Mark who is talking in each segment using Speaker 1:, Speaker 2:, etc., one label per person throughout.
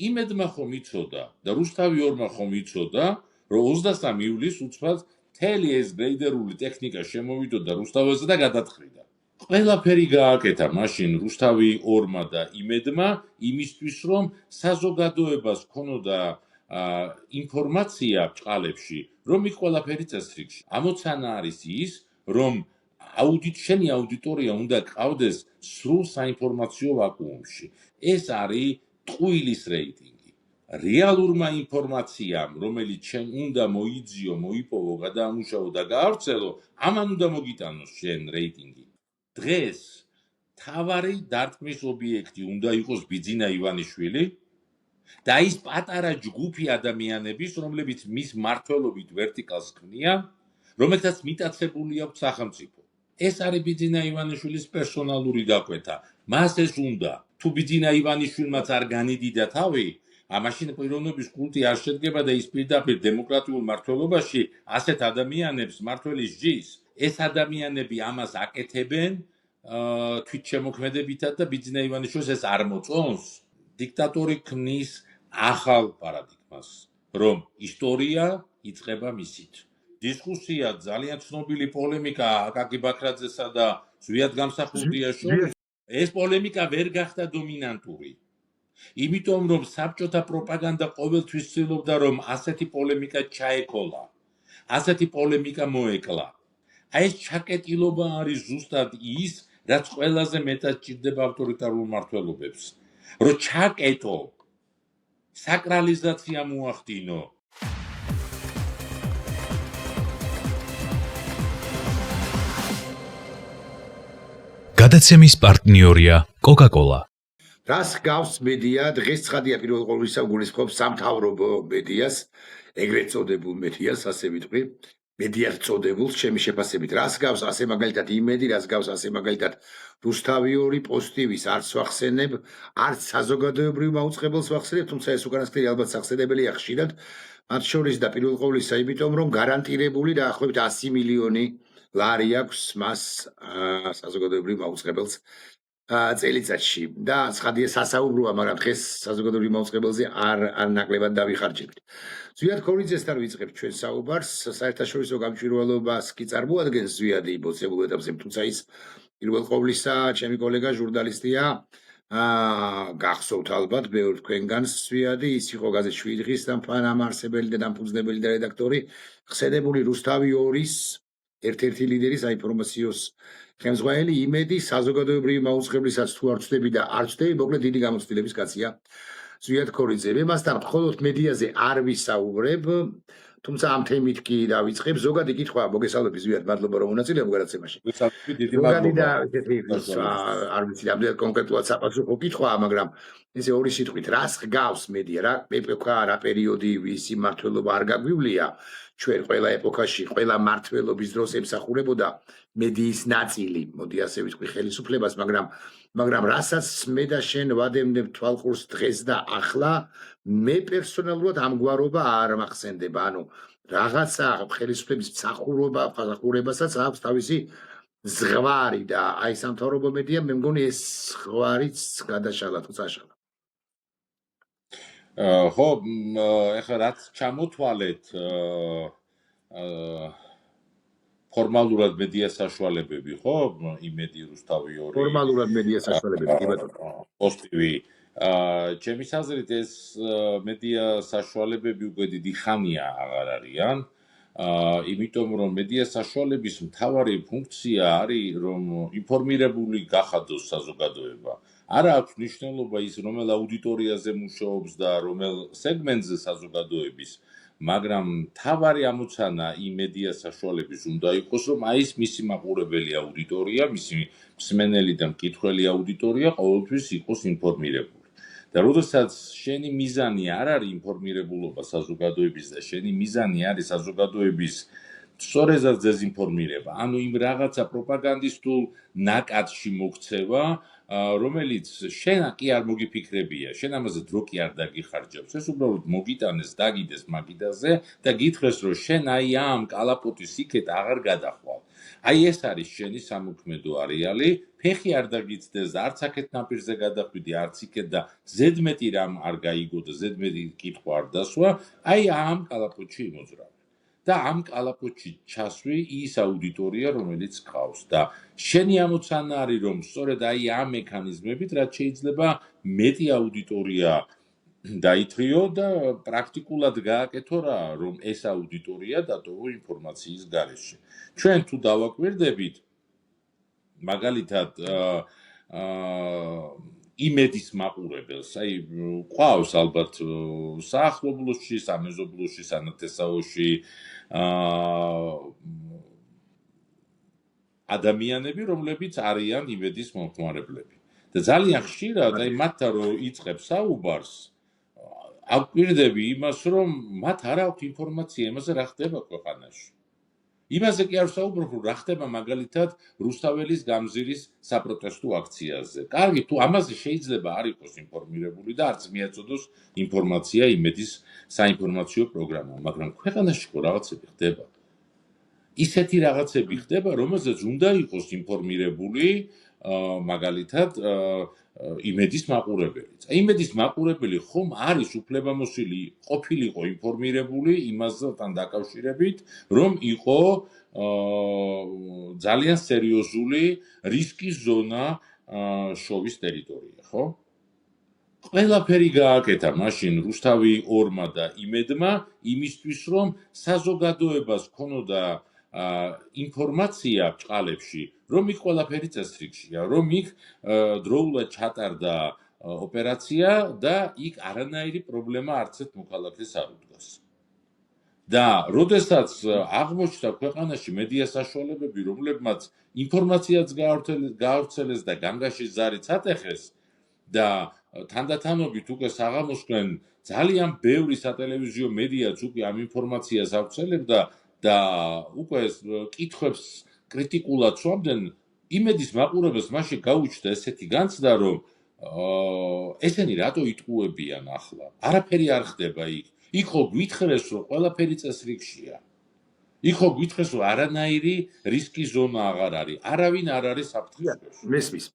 Speaker 1: იმედმა ხომ იცოდა და რუსთავი ორმა ხომ იცოდა, რომ 23 ივლისს უცბად მთელი ეს გრეიდერული ტექნიკა შემოვიდოდა რუსთავაზე და გადაწყრიდა. ყველაფერი გააკეთა მაშინ რუსთავი ორმა და იმედმა იმისთვის, რომ საზოგადოებას ქონოდა ინფორმაცია ბჭყალებში, რომ იქ ყველაფერი წესრიგში. ამოცანა არის ის, რომ შენი აუდიტორია უნდა ყავდეს სრულ საინფორმაციო ვაკუუმში. ეს არის ტყუილის რეიტინგი. რეალურმა ინფორმაციამ, რომელიც შენ უნდა მოიძიო, მოიპოვო, გადაამუშავო და გაავრცელო, ამან უნდა მოგიტანოს შენ რეიტინგი. დღეს თავარი დარტყმის ობიექტი უნდა იყოს ბიძინა ივანიშვილი და ის პატარა ჯგუფი ადამიანების, რომლებიც მის მმართველობით ვერტიკალს ქმნიან, რომელთაც მიტაცებული აქვს სახელმწიფო. ეს არის ბიძინა ივანიშვილის პერსონალური დაკვეთა. მას ეს უნდა. თუ ბიძინა ივანიშვილმაც არ განიდიდა თავი, მაშინ პიროვნების კულტი არ შედგება და ის პირდაპირ დემოკრატიულ მმართველობაში ასეთ ადამიანებს მმართველის ჯის. ეს ადამიანები ამას აკეთებენ თვითშემოქმედებითად და ბიძინა ივანიშვილს ეს არ მოწონს. დიქტატორი ქმნის ახალ პარადიგმას, რომ ისტორია იწყება მისით. დისკუსია ძალიან ცნობილი პოლემიკა აკაკი ბაქრაძესა და ზვიად გამსახურდიას შორის. ეს პოლემიკა ვერ გახდა დომინანტური. იმიტომ რომ საბჭოთა პროპაგანდა ყოველთვის ცდილობდა რომ ასეთი პოლემიკა ჩაეკოლა. ასეთი პოლემიკა მოეკლა. ეს ჩაკეტილობა არის ზუსტად ის, რაც ყველაზე მეტად ჭირდება ავტორიტარულ მმართველობებს. რომ ჩაკეტო, საკრალიზაცია მოახდინო.
Speaker 2: გადაცემის პარტნიორია კოკა-კოლა.
Speaker 3: რას გავს მედია? დღეს ცხადია პირველ ყოვლისა გულისხმობს სამთავრობო მედიას, ეგრეთ წოდებულ მედიას, ასე ვიტყვი, მედიას წოდებულს ჩემი შეფასებით. რას გავს ასე მაგალითად იმედი, რას გავს ასე მაგალითად რუსთავი ორი პოზიტივის არც ვახსენებ, არც საზოგადოებრივ მაუწყებელს ვახსენებ, თუმცა ეს უკანასკნელი ალბათ სახსენებელია ხშირად, მათ შორის და პირველ ყოვლისა იმიტომ, რომ გარანტირებული დაახლოებით 100 მილიონი ლარი აქვს მას საზოგადოებრივ მაუწყებელს წელიწადში და ცხადია სასაუბროა, მაგრამ დღეს საზოგადოებრივ მაუწყებელზე არ ნაკლებად დავიხარჯებთ. ზვიად ქორიძესთან ვიწყებთ ჩვენ საუბარს, საერთაშორისო გამჭვირვალობას კი წარმოადგენს ზვიადი მოცემულ ეტაპზე, თუმცა ის პირველ ყოვლისა ჩემი კოლეგა ჟურნალისტია, გახსოვთ ალბათ ბევრ თქვენგანს ზვიადი, ის იყო გაზეთ შვიდღის დამფუძნებელი და დამფუძნებელი და რედაქტორი, ხსენებული რუსთავი ორის ერთ-ერთი ლიდერი საინფორმაციოს ხელმძღვანელი იმედი საზოგადოებრივი მაუწყებლისაც თუ არ ვწდები და არ ვწდები, მოკლედ დიდი გამოცდილების კაცია ზვიად ქორიძე. მე მასთან მხოლოდ მედიაზე არ ვისაუბრებ, თუმცა ამ თემით კი დავიწყებ. ზოგადი კითხვა მოგესალმებით ზვიად, მადლობა რომ მონაწილეობ გადაცემაში.
Speaker 1: დიდი მადლობა.
Speaker 3: არ ვიცი, ამდენად კონკრეტულად საპასუხო კითხვაა, მაგრამ ესე ორი სიტყვით, რას გავს მედია, რა ეპოქა, რა პერიოდი, ვისი მმართველობა არ გაგვივლია, ჩვენ ყველა ეპოქაში, ყველა მმართველობის დროს ემსახურებოდა მედიის ნაწილი, მოდი ასე ვიტყვი, ხელისუფლებას, მაგრამ რასაც მე და შენ ვადევნებ თვალყურს დღეს და ახლა, მე პერსონალურად ამგვარობა არ მახსენდება, ანუ რაღაცა ხელისუფლების მსახურებასაც აქვს თავისი ზღვარი და აი სამთავრობო მედია, მე მგონი ეს ზღვარიც გადაშალა თუ წაშალა.
Speaker 1: ხო, ეხლა რაც ჩამოთვალეთ ფორმალურად მედია საშუალებები, ხო? იმედი რუსთავი ორი.
Speaker 3: ფორმალურად მედია საშუალებები, კი ბატონო.
Speaker 1: პოზიტივი. ჩემი აზრით ეს მედია საშუალებები უკვე დიდი ხანია აღარ არიან. იმიტომ რომ მედია საშუალების მთავარი ფუნქცია არის რომ ინფორმირებული გახადოს საზოგადოება. არა აქვს მნიშვნელობა ის რომელ აუდიტორიაზე მუშაობს და რომელ სეგმენტზე საზოგადოების, მაგრამ მთავარი ამოცანა იმ მედია საშუალების უნდა იყოს, რომ ის მისი მაყურებელი აუდიტორია, მისი მსმენელი და მკითხველი აუდიტორია ყოველთვის იყოს ინფორმირებული. და როდესაც შენი მიზანი არ არის ინფორმირებულობა საზოგადოების და შენი მიზანი არის საზოგადოების სწორედად დეზინფორმირება, ანუ იმ რაღაცა პროპაგანდისტულ ნაკადში მოქცევა, რომელიც შენ კი არ მოგიფიქრებია, შენ ამაზე დრო კი არ დაგიხარჯავს, ეს უბრალოდ მოგიტანეს, დაგიდეს მაგიდაზე და გითხრეს, რომ შენ აი ამ კალაპოტის იქეთ აღარ გადახვალ. აი ეს არის შენი სამოქმედო არეალი, ფეხი არ დაგიცდეს, არც აქეთ ნაპირზე გადახვიდი, არც იქეთ და ზედმეტი რამ არ გაიგო და ზედმეტი კითხვა არ დასვა, აი ამ კალაპოტში იმოძრავე. და ამ კალაპოტში ჩასვი ის აუდიტორია, რომელიც გყავს და შენი ამოცანა არის, რომ სწორედ აი ამ მექანიზმებით, რაც შეიძლება მეტი აუდიტორია დაითრიო და პრაქტიკულად გააკეთო რა, რომ ეს აუდიტორია დატოვო ინფორმაციის გარეშე. ჩვენ თუ დავაკვირდებით, მაგალითად, იმედის მაყურებელს, აი, ყავს ალბათ საახლობლოში, სამეზობლოში, სანათესაოში, ადამიანები, რომლებიც არიან იმედის მომხმარებლები. და ძალიან ხშირად, აი, მათთან რო იწყებს საუბარს, აკვირდები იმას, რომ მათ არ აქვთ ინფორმაცია იმაზე, რა ხდება ქვეყანაში. იმაზე კი არ ვსაუბრობ, რა ხდება მაგალითად რუსთაველის გამზირის საპროტესტო აქციაზე. კარგი, თუ ამაზე შეიძლება არ იყოს ინფორმირებული და არც მიაწოდოს ინფორმაცია იმედის საინფორმაციო პროგრამა, მაგრამ ქვეყანაში ხო რაღაცები ხდება. ისეთი რაღაცები ხდება, რომელზეც უნდა იყოს ინფორმირებული მაგალითად იმედის მაყურებელიც. იმედის მაყურებელი ხომ არის უფლებამოსილი ყოფილიყო ინფორმირებული იმასთან დაკავშირებით, რომ იყო ძალიან სერიოზული რისკის ზონა შოვის ტერიტორია, ხო? ყველაფერი გააკეთა მაშინ რუსთავი 2-მა და იმედმა იმისთვის, რომ საზოგადოებას ქონოდა ინფორმაცია ბჭყალებში, რომ იქ ყველაფერი წესრიგშია, რომ იქ დროულად ჩატარდა ოპერაცია და იქ არანაირი პრობლემა არც ერთ მოქალაქეს არ უდგას. და როდესაც აღმოჩნდა ქვეყანაში მედია საშუალებები, რომლებმაც ინფორმაციაც გაავრცელეს და განგაშის ზარიც ატეხეს და თანდათანობით უკვე საღამოსკენ ძალიან ბევრი სატელევიზიო მედიაც უკვე ამ ინფორმაციას ავრცელებდა და უკვე კითხვებს კრიტიკულად სვამდნენ, იმედის მაყურებელს მაშინ გაუჩნდა ესეთი განცდა, რომ ესენი რატო იტყუებიან ახლა? არაფერი არ ხდება იქ. იქ ხო გვითხრეს, რომ ყველაფერი წესრიგშია. იქ ხო გვითხრეს, რომ არანაირი რისკის ზონა აღარ არის. არავინ არ არის საფრთხეში.
Speaker 3: მესმის,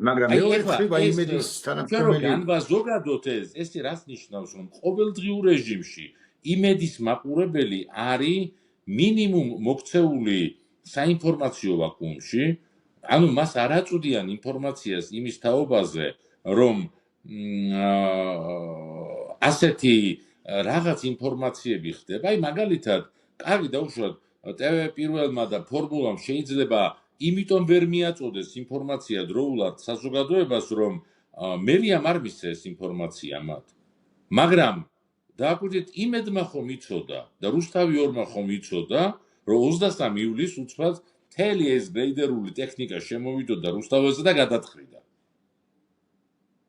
Speaker 3: მაგრამ მეორე ხდება იმედის თანამშრომელი.
Speaker 1: განვა ზოგადად ეს რას ნიშნავს, რომ ყოველდღიურ რეჟიმში იმედის მაყურებელი არის მინიმუმ მოქცეული საინფორმაციო ვაკუუმში, ანუ მას არ აწვდიან ინფორმაციას იმის თაობაზე, რომ ასეთი რაღაც ინფორმაციები ხდება. აი მაგალითად, კარგი დაუშვათ, TV პირველმა და ფორმულამ შეიძლება იმიტომ ვერ მიაწოდეს ინფორმაცია დროულად საზოგადოებას, რომ მერიამ არ მისცეს ინფორმაცია მათ. მაგრამ დააკვირდით, იმედმა ხომ იცოდა და რუსთავი 2-მა ხომ იცოდა, რომ 23 ივლისს უცბად მთელი ეს გრეიდერული ტექნიკა შემოვიდოდა რუსთაველზე და გადათხრიდა.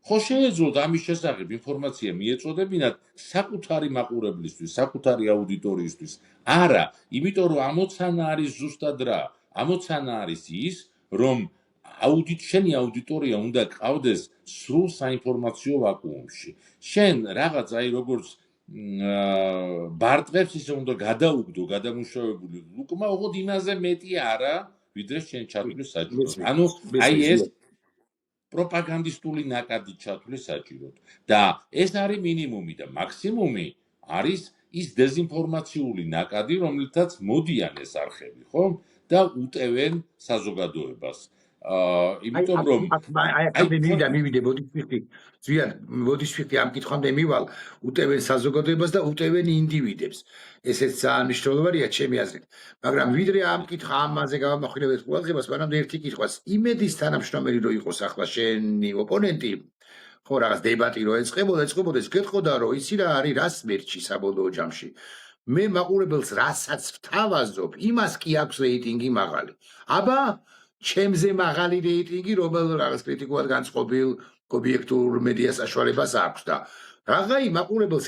Speaker 1: ხო შეეძლოთ ამის შესახებ ინფორმაცია მიეწოდებინათ საკუთარი მაყურებლისთვის, საკუთარი აუდიტორიისთვის. არა, იმიტომ რომ ამოცანა არის ზუსტად რა. ამოცანა არის ის, რომ შენი აუდიტორია უნდა გყავდეს სრულ საინფორმაციო ვაკუუმში. შენ რაღაც აი როგორც ბარტყებს ისე უნდა გადაუგდო გადამუშავებული ლუკმა, ოღონდ იმაზე მეტი არა, ვიდრე შენ ჩათვლის საჭიროდ. ანუ აი ეს პროპაგანდისტული ნაკადი ჩათვლის საჭიროდ. და ეს არის მინიმუმი და მაქსიმუმი არის ის დეზინფორმაციული ნაკადი, რომლითაც მოდიან ეს არხები, ხო? და უტევენ საზოგადოებას. იმიტომ რომ
Speaker 3: მივიდე ბოდიშფიხი ამ კითხვამდე მივალ, უტევენ საზოგადოებას და უტევენ ინდივიდებს. ესეც ძალიან მნიშვნელოვანია ჩემი აზრით. მაგრამ ვიდრე ამ კითხვა ამაზე გავამახვილებთ ყურადღებას, მანამდე ერთი კითხვას. იმედის თანამშრომელი რო იყოს ახლა შენი ოპონენტი, ხო რაღაც დებატი რო ეწყებოდეს, გეტყოდა რომ ისი რა არის რას მერჩი საბოლოო ჯამში. მე მაყურებელს რასაც ვთავაზობ, იმას კი აქვს რეიტინგი მაღალი. აბა ჩემზე მაღალი რეიტინგი, რომელ რაღაც კრიტიკულად განწყობილ ობიექტურ მედია საშუალებას აქვს და რაღაცა მაყურებელს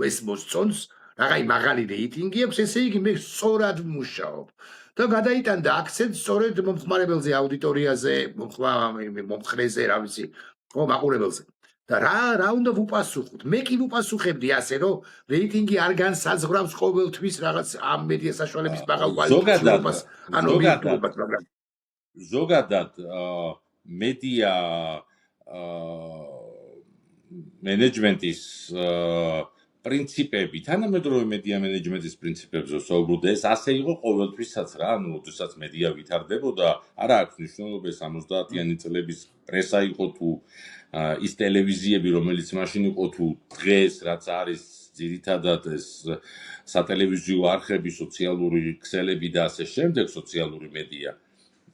Speaker 3: ეს მოსწონს, რაღაცა მაღალი რეიტინგი აქვს, ესე იგი მე სწორად ვმუშაობ. და გადაიტანდა აქცენტს სწორედ მომხმარებელზე, აუდიტორიაზე, მომხრეზე, რა ვიცი, ხო, მაყურებელზე. და რა უნდა ვუპასუხოთ? მე კი ვუპასუხებდი ასე, რომ რეიტინგი არ განსაზღვრავს ყოველთვის რაღაც ამ მედია საშუალების მაღალ კვალიფიკაციობას, ან ობიექტურობას, მაგრამ
Speaker 1: ზოგადად მედია მენეჯმენტის პრინციპები, თანამედროვე მედია მენეჯმენტის პრინციპებზე საუბრობ და ეს ასე იყო ყოველთვისაც რა, ანუ როდესაც მედია ვითარდებოდა, არა აქვს მნიშვნელობა 70-იანი წლების პრესა იყო თუ ის ტელევიზიები, რომელიც მაშინ იყო თუ დღეს რაც არის ძირითადად ეს სატელევიზიო არხები, სოციალური ქსელები და ასე შემდეგ სოციალური მედია.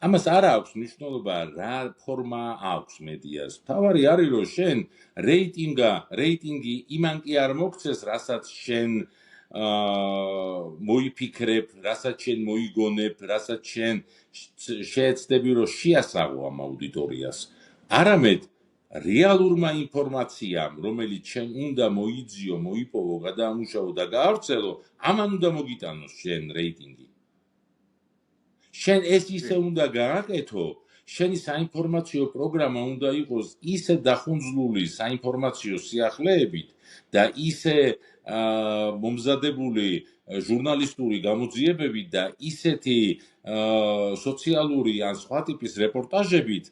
Speaker 1: ამას არ აქვს მნიშვნელობა რა ფორმა აქვს მედიას. თავარი არის რომ შენ რეიტინგი იმან კი არ მოგცეს, რასაც შენ მოიფიქრებ, რასაც შენ მოიგონებ, რასაც შენ შეეცდები რომ შეასაღო ამ აუდიტორიას. არამედ რეალურმა ინფორმაციამ, რომელიც შენ უნდა მოიძიო, მოიპოვო, გადაამუშავო და გაავრცელო, ამან უნდა მოგიტანოს შენ რეიტინგი. შენ ეს ისე უნდა გააკეთო, შენი საინფორმაციო პროგრამა უნდა იყოს ისე დახუნძლული საინფორმაციო სიახლეებით და ისე მომზადებული ჟურნალისტური გამოძიებებით და ისეთი სოციალური ან სხვა ტიპის რეპორტაჟებით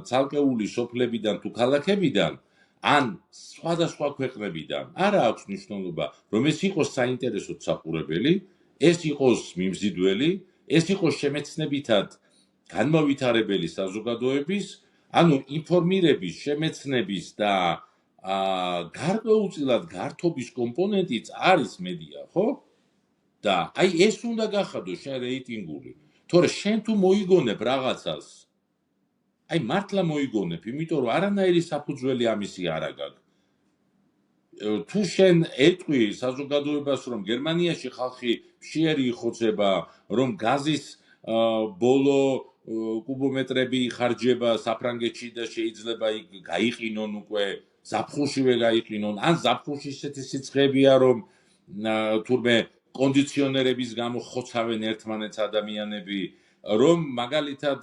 Speaker 1: ცალკეული სოფლებიდან თუ ქალაქებიდან ან სხვადასხვა ქვეყნებიდან. არა აქვს მნიშვნელობა, რომ ეს იყოს საინტერესო საყურებელი, ეს იყოს მიმზიდველი, ეს იყოს შემეცნებითად განმავითარებელი საზოგადოების, ანუ ინფორმირების, შემეცნების და გარკვეულწილად გართობის კომპონენტიც არის მედია, ხო? და აი ეს უნდა გახადო შენ რეიტინგული. თორე შენ თუ მოიგონებ რაღაცას, აი მართლა მოიგონებ, იმიტომ რომ არანაირი საფუძველი ამისი არ აქვს. თუ შენ ეტყვი საზოგადოებას, რომ გერმანიაში ხალხი მშიერი იხოცება, რომ გაზის ბოლო კუბომეტრები იხარჯება საფრანგეთში და შეიძლება იქ გაიყინონ უკვე, ზაფხულშივე გაიყინონ, ან ზაფხულში ისეთი სიცხეებია, რომ თურმე კონდიციონერების გამო ხოცავენ ერთმანეთს ადამიანები, რომ მაგალითად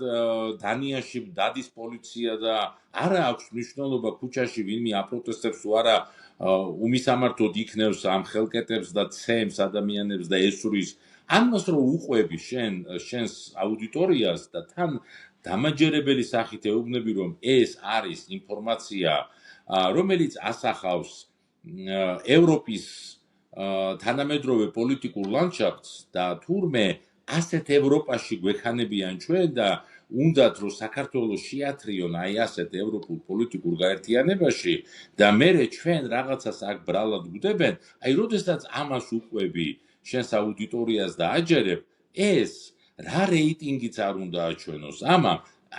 Speaker 1: დანიაში დადის პოლიცია და არა აქვს მნიშვნელობა ქუჩაში ვინმე აპროტესტებს თუ არა უმისამართოდ იქნევს ამ ხელკეტებს და ცემს ადამიანებს და ესვრის. ამას რომ უყვები შენს აუდიტორიას და თან დამაჯერებელი სახით ეუბნები, რომ ეს არის ინფორმაცია, რომელიც ასახავს ევროპის თანამედროვე პოლიტიკურ ლანდშაფტს და თურმე ასეთ ევროპაში გვექანებიან ჩვენ და უნდათ რომ საქართველოს შეათრიონ აი ასეთ ევროპულ პოლიტიკურ გაერთიანებაში და მერე ჩვენ რაღაცას აქ ბრალად გვდებენ, აი როდესაც ამას უყვები შენს აუდიტორიას და აჯერებ, ეს რა რეიტინგიც არ უნდა აჩვენოს.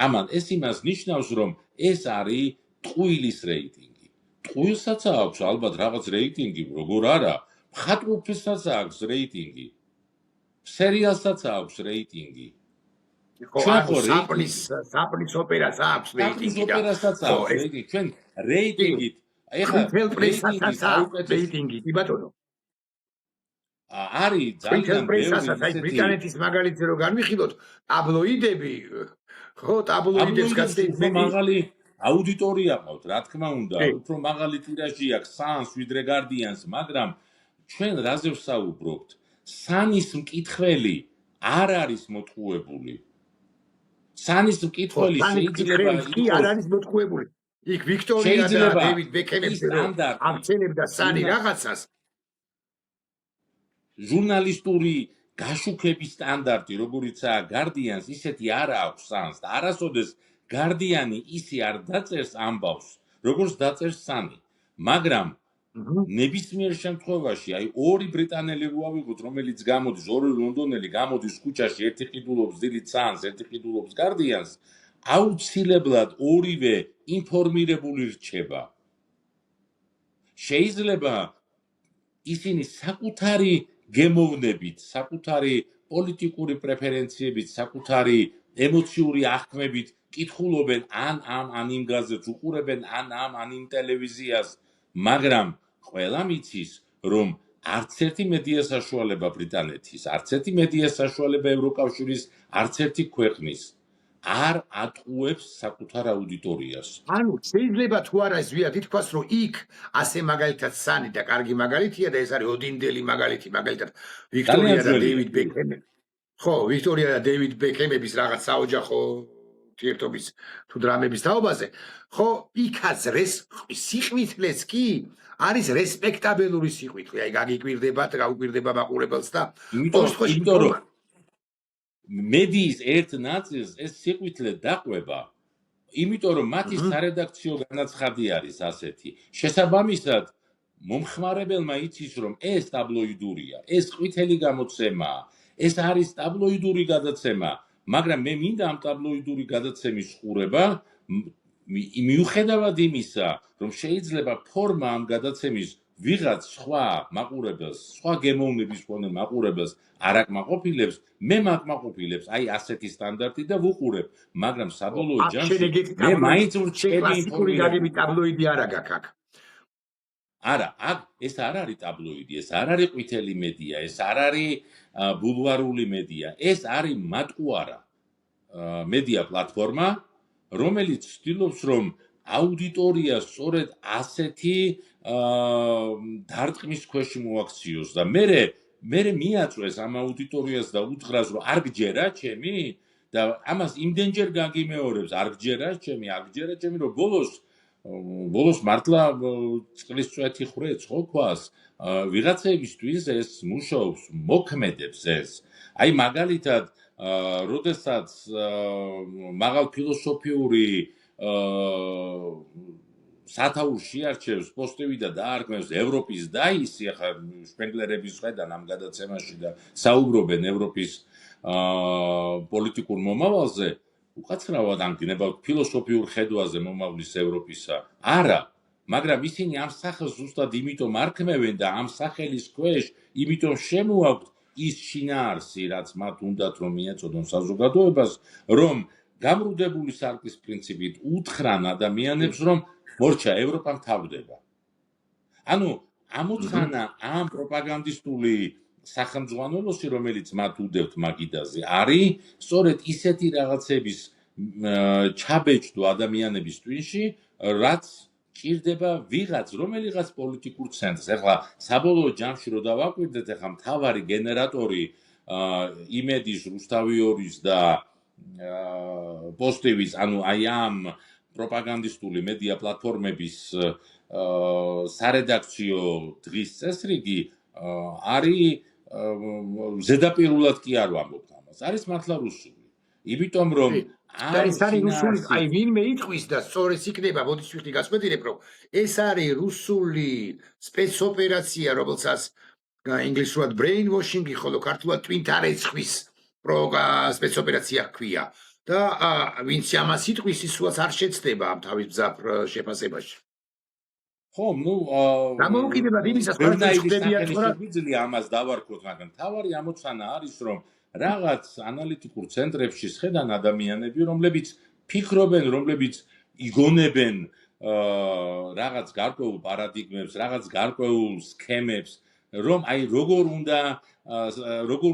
Speaker 1: ამან ეს იმას ნიშნავს, რომ ეს არის ტყუილის რეიტინგი. ტყუილსაც აქვს ალბათ რაღაც რეიტინგი, როგორ არა, მხატვრობასაც აქვს რეიტინგი. სერიალსაც აქვს რეიტინგი.
Speaker 3: საპნის ოპერას აქვს რეიტინგი და
Speaker 1: ჩვენ რეიტინგით ეხლა
Speaker 3: რეიტინგი კი ბატონო არის
Speaker 1: ძალიან
Speaker 3: ბევრი ბრიტანეთის მაგალითზე რო განვიხილოთ ტაბლოიდები ხო ტაბლოიდებს გაცდები
Speaker 1: მაღალი აუდიტორია ყავთ რა თქმა უნდა უფრო მაღალი ტირაჟი აქვს Sun's ვიდრე Guardian's მაგრამ ჩვენ რაზე ვსაუბრობთ Sun's მკითხველი არ არის მოტყუებული Sun's მკითხველი შეიძლება
Speaker 3: არ არის მოტყუებული იქ ვიქტორია და დევიდ ბეკემებზე რომ აღწენებდა Sun's რაღაცას ჟურნალისტური გაშუქების სტანდარტი, როგორიცაა Guardian's, ისეთი არ აქვს Sun's და არასოდეს Guardian-ი ისე არ დაწერს ამბავს, როგორც დაწერს Sun-ი. მაგრამ ნებისმიერ შემთხვევაში, აი ორი ბრიტანელი რო ავიღოთ, რომელიც გამოდის, ორი ლონდონელი გამოდის ქუჩაში, ერთი ყიდულობს დილით Sun's, ერთი ყიდულობს Guardian's, აუცილებლად ორივე ინფორმირებული რჩება. შეიძლება ისინი საკუთარი გემოვნებით, საკუთარი პოლიტიკური პრეფერენციებით, საკუთარი ემოციური აღქმებით კითხულობენ ან იმ გაზეთს უყურებენ, ან იმ ტელევიზიას, მაგრამ ყველა მიცის, რომ არც ერთი მედია საშუალება ბრიტანეთის, არც ერთი მედია საშუალება ევროკავშირის, არც ერთი ქვეყნის
Speaker 1: არ ატყუებს საკუთარ აუდიტორიას.
Speaker 3: ანუ შეიძლება თუ არა ეს ვიად ითქვას რომ იქ ასე მაგალითად სანი და კარგი მაგალითია და ეს არის ოდინდელი მაგალითი მაგალითად ვიქტორია და დეივიდ ბეკემი ხო ვიქტორია და დეივიდ ბეკემების რაღაც საოჯახო ურთიერთობის თუ დრამების თაობაზე ხო იქაც სიხვითლეც კი არის რესპექტაბელური სიხვითლე აი გაგიკვირდებათ გაუკვირდება მაყურებელს და
Speaker 1: იმიტომ რომ მედიის ერთ ნაწილს ეს სიხვითლე დაყვება იმიტომ რომ მათი სარედაქციო განაცხადი არის ასეთი შესაბამისად მომხმარებელმა იცის რომ ეს ტაბლოიდურია ეს ყვითელი გამოცემაა ეს არის ტაბლოიდური გადაცემა მაგრამ მე მინდა ამ ტაბლოიდური გადაცემის ყურება მიუხედავად იმისა რომ შეიძლება ფორმა ამ გადაცემის ვიღაც სხვა მაყურებელს სხვა გემოვნების მქონე მაყურებელს არ აკმაყოფილებს მე მაკმაყოფილებს აი ასეთი სტანდარტი და ვუყურებ მაგრამ საბოლოო ჯამში მე მაინც ვრჩები ინფორმირებული
Speaker 3: ტაბლოიდი არა გაქვს აქ
Speaker 1: არა აქ ეს არ არის ტაბლოიდი ეს არ არის ყვითელი მედია ეს არ არის ბულვარული მედია ეს არის მატყუარა მედია პლატფორმა რომელიც ცდილობს რომ აუდიტორია სწორედ ასეთი დარტყმის ქვეშ მოაქციოს და მე მიაწვეს ამ აუდიტორიას და უთხრას რომ არ გჯერა ჩემი და ამას იმდენჯერ გაგიმეორებს არ გჯერა ჩემი რომ ბოლოს მართლა წყლის წვეთი ხრეც ხო ქვას ვიღაცებისთვის ეს მუშაობს მოქმედებს ეს აი მაგალითად როდესაც მაღალ ფილოსოფიური სათაურში არჩევს პოსტები და დაარქმევს ევროპის დაისი ახლა შპენგლერების ხედან ამ გადაცემაში და საუბრობენ ევროპის პოლიტიკურ მომავალზე უკაცრავად ანგნებავთ ფილოსოფიურ ხედვაზე მომავლის ევროპისა არა მაგრამ ისინი ამ სახელს ზუსტად იმიტომ არქმევენ და ამ სახელის ქვეშ იმიტომ შემოაქვთ ის შინაარსი რაც მათ უნდათ რომ მიეწოდონ საზოგადოებას რომ გამრუდებული სარკის პრინციპით უთხრან ადამიანებს რომ მორჩა ევროპა მთავრდება ანუ ამოცანა ამ პროპაგანდისტული სახელმძღვანელოსი რომელიც მათ უდევთ მაგიდაზე არის სწორედ ისეთი რაღაცების ჩაბეჭდვა ადამიანების ტვინში რაც ჭირდება რომელიღაც პოლიტიკურ ცენტრს ახლა საბოლოო ჯამში რო დავაკვირდეთ ახლა მთავარი გენერატორი იმედის რუსთავიორის და პოსტივის ანუ აი ამ პროპაგანდისტული მედია პლატფორმების სარედაქციო დღის წესრიგი არის ზედაპირულად კი არ ვამბობ ამას არის მართლა რუსული იმიტომ რომ
Speaker 3: ეს არის რუსული აი ვინმე იტყვის და სწორედ იქნება მოდის ვიხდი გასვედირებ რომ ეს არის რუსული სპეცოპერაცია რომელსაც ინგლისურად brainwashing-ი ხოლო ქართულად ტვინთარეცხვის სპეცოპერაცია ჰქვია და ვინც ამას იტყვის ის უას არ შეცდება ამ თავის ბზაფ შეფასებაში
Speaker 1: ხო ნუ
Speaker 3: დამოუკიდებლად იმისას
Speaker 1: შეგვიძლია ამას დავარქოთ მაგრამ თავარი ამოცანა არის რომ რაღაც ანალიტიკურ ცენტრებში შედან ადამიანები რომლებიც ფიქრობენ რომლებიც იგონებენ რაღაც გარკვეულ პარადიგმებს რაღაც გარკვეულ სქემებს რომ აი როგორ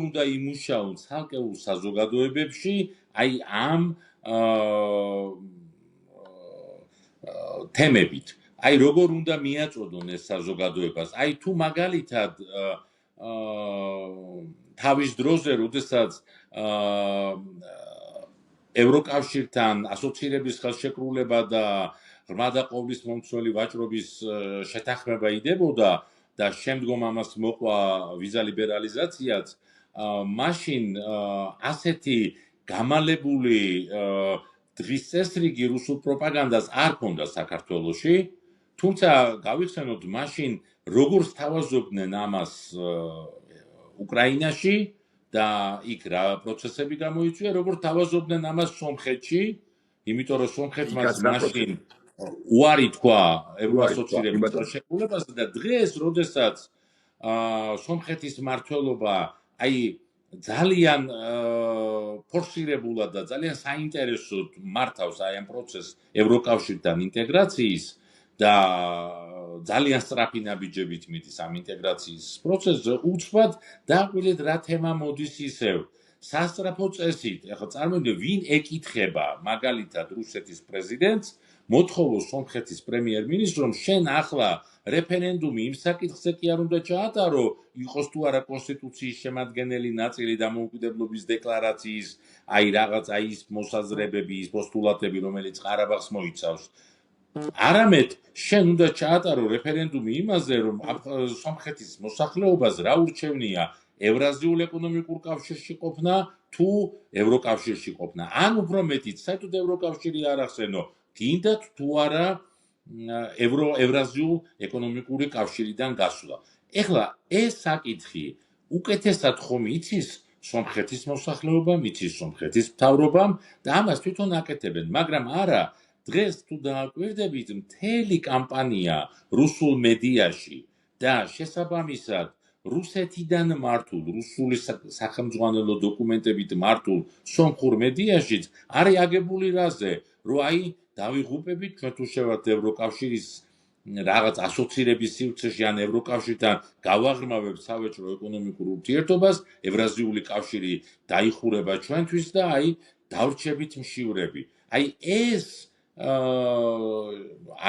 Speaker 1: უნდა იმუშაონ ცალკეულ საზოგადოებებში აი ამ თემებით აი როგორ უნდა მიაწოდონ ეს საზოგადოებას აი თუ მაგალითად თავის დროზე როდესაც ევროკავშირთან ასოცირების ხელშეკრულება და ღრმა და ყოვლის მომცველი ვაჭრობის შეთანხმება იდებოდა და შემდგომ ამას მოყვა ვიზა ლიბერალიზაციაც მაშინ ასეთი გამალებული დღის წესრიგი რუსულ პროპაგანდას არ ჰქონდა საქართველოში თუმცა გავიხსენოთ მაშინ როგორ სთავაზობდნენ ამას უკრაინაში და იქ რა პროცესები გამოიწვია როგორ თავაზობდნენ ამას სომხეთში იმიტომ რომ სომხეთმაც მაშინ უარი თქვა ევროასოცირების ხელშეკრულებაზე და დღეს როდესაც სომხეთის მმართველობა აი ძალიან ფორსირებულად და ძალიან საინტერესოდ მართავს აი ამ პროცესს ევროკავშირთან ინტეგრაციის და ძალიან სწრაფი ნაბიჯებით მიდის ამ ინტეგრაციის პროცესზე უცბად დააკვირდეთ რა თემა მოდის ისევ სასწრაფო წესით, ეხლა წარმოვიდგინე, ვინ ეკითხება მაგალითად რუსეთის პრეზიდენტს, მოთხოვოს სომხეთის პრემიერ-მინისტრს, რომ შენ ახლა რეფერენდუმი იმ საკითხზე კი არ უნდა ჩაატარო, იყოს თუ არა კონსტიტუციის შემადგენელი ნაწილი დამოუკიდებლობის დეკლარაციის, აი რაღაც აი ის მოსაზრებები, ის პოსტულატები, რომელიც ყარაბაღს მოიცავს. არამედ შენ უნდა ჩაატარო რეფერენდუმი იმაზე, რომ სომხეთის მოსახლეობას რა ურჩევნია ევრაზიულ ეკონომიკურ კავშირში ყოფნა თუ ევროკავშირში ყოფნა. ან უფრო მეტიც, საერთოდ ევროკავშირი არ ახსენო, გინდათ თუ არა ევრაზიულ ეკონომიკური კავშირიდან გასვლა. ეხლა ეს საკითხი უკეთესად ხომ იცის სომხეთის მოსახლეობამ, იცის სომხეთის მთავრობამ და ამას თვითონ აკეთებენ, მაგრამ არა დღეს თუ დააკვირდებით, მთელი კამპანია რუსულ მედიაში და შესაბამისად რუსეთიდან მართულ, რუსული სახელმძღვანელო დოკუმენტებით მართულ სომხურ მედიაშიც არის აგებული რაზე, რომ აი დავიღუპებით ჩვენ თუ შევართ ევროკავშირის რაღაც ასოცირების სივრცეში ან ევროკავშირთან გავაღრმავებთ სავაჭრო ეკონომიკურ ურთიერთობას, ევრაზიული კავშირი დაიხურება ჩვენთვის და აი დავრჩებით მშივრები. აი ეს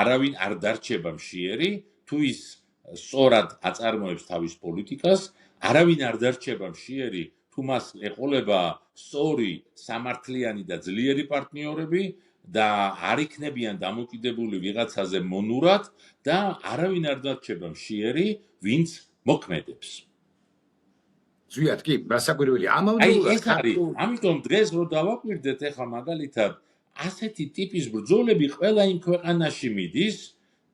Speaker 1: არავინ არ დარჩება მშიერი, თუ ის სწორად აწარმოებს თავის პოლიტიკას, არავინ არ დარჩება მშიერი, თუ მას ეყოლება სწორი, სამართლიანი და ძლიერი პარტნიორები და არ იქნებიან დამოკიდებული ვიღაცაზე მონურად და არავინ არ დარჩება მშიერი, ვინც მოქმედებს.
Speaker 3: ზვიად კი, რასაკვირველია.
Speaker 1: აი
Speaker 3: ამავდროულად
Speaker 1: ეს არის, ამიტომ დღეს რო დავაკვირდეთ ახლა მაგალითად ასეთი ტიპის ბრძოლები ყველა იმ ქვეყანაში მიდის,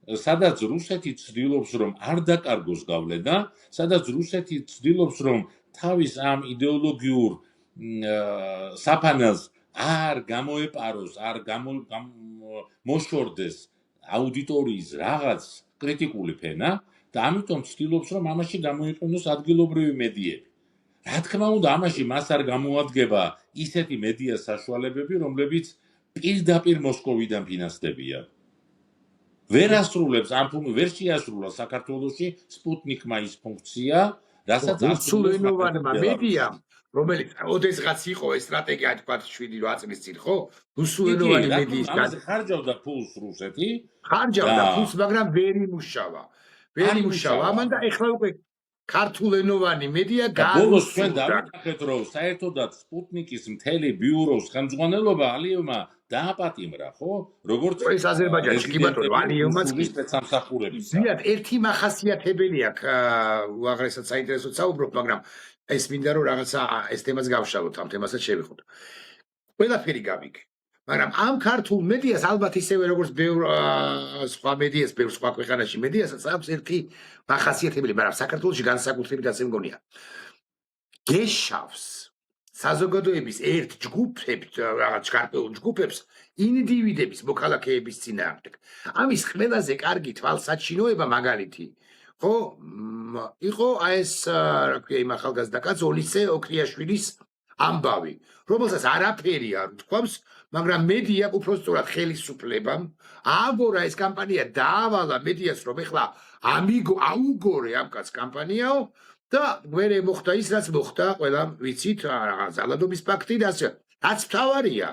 Speaker 1: სადაც რუსეთი ცდილობს რომ არ დაკარგოს გავლენა, სადაც რუსეთი ცდილობს რომ თავის ამ იდეოლოგიურ საფანას არ გამოეპაროს, არ მოშორდეს აუდიტორიის რაღაც კრიტიკული ფენა და ამიტომ ცდილობს რომ ამაში გამოიყენოს ადგილობრივი მედიები. რა თქმა უნდა, ამაში მას არ გამოადგება ისეთი მედია საშუალებები, რომლებიც პირდაპირ მოსკოვიდან ფინანსდებიან. ვერ ასრულებს ვერ შეასრულა საქართველოში სპუტნიკმა ის ფუნქცია, რასაც
Speaker 3: რუსულენოვანმა მედიამ, რომელიც ოდესღაც იყო ეს სტრატეგია, თქვა 7-8 წლის წინ, ხო? რუსულენოვანი მედიის
Speaker 1: ამაზე ხარჯავდა ფულს რუსეთი.
Speaker 3: ხარჯავდა ფულს, მაგრამ ვერ იმუშავა. ვერ იმუშავა. ამან და ეხლა უკვე ქართულენოვანი მედია
Speaker 1: ბოლოს ჩვენ დავინახეთ, რომ საერთოდაც სპუტნიკის მთელი ბიუროს ხელმძღვანელობა ალიევმა დააპატიმრა, ხო? როგორც
Speaker 3: ეს აზერბაიჯანში კი ბატონო, ალიევმაც კი
Speaker 1: სპეცსამსახურებისა.
Speaker 3: ზიად ერთი მახასიათებელი აქვს, უაღრესად საინტერესოდ საუბრობ, მაგრამ ეს მინდა რომ რაღაცა ეს თემას გავშალოთ, ამ თემასაც შევიხოთ. ყველაფერი გავიგე. მაგრამ ამ ქართულ მედიას ალბათ ისევე როგორც ბევრ სხვა მედიას, ბევრ სხვა ქვეყანაში მედიასაც აქვს ერთი მახასიათებელი, მაგრამ საქართველოში განსაკუთრებით ასე მგონია. გეშავს საზოგადოების ერთ ჯგუფებს, რაღაც გარკვეულ ჯგუფებს, ინდივიდების, მოქალაქეების წინააღმდეგ. ამის ყველაზე კარგი თვალსაჩინოება მაგალითი, ხო, იყო ეს, რა ქვია, იმ ახალგაზრდა კაცს ოლისე ოქრიაშვილის ამბავი, რომელსაც არაფერი არ უთქვამს, მაგრამ მედია უпростоრად ხელისუფლებამ ააგორა ეს კამპანია, დაავალა მედიას, რომ ეხლა აუგორე ამ კაც კამპანიაო და მერე მოხდა ის, რაც მოხდა, ყველა ვიცით, ძალადობის ფაქტი და ასე. რაც მთავარია,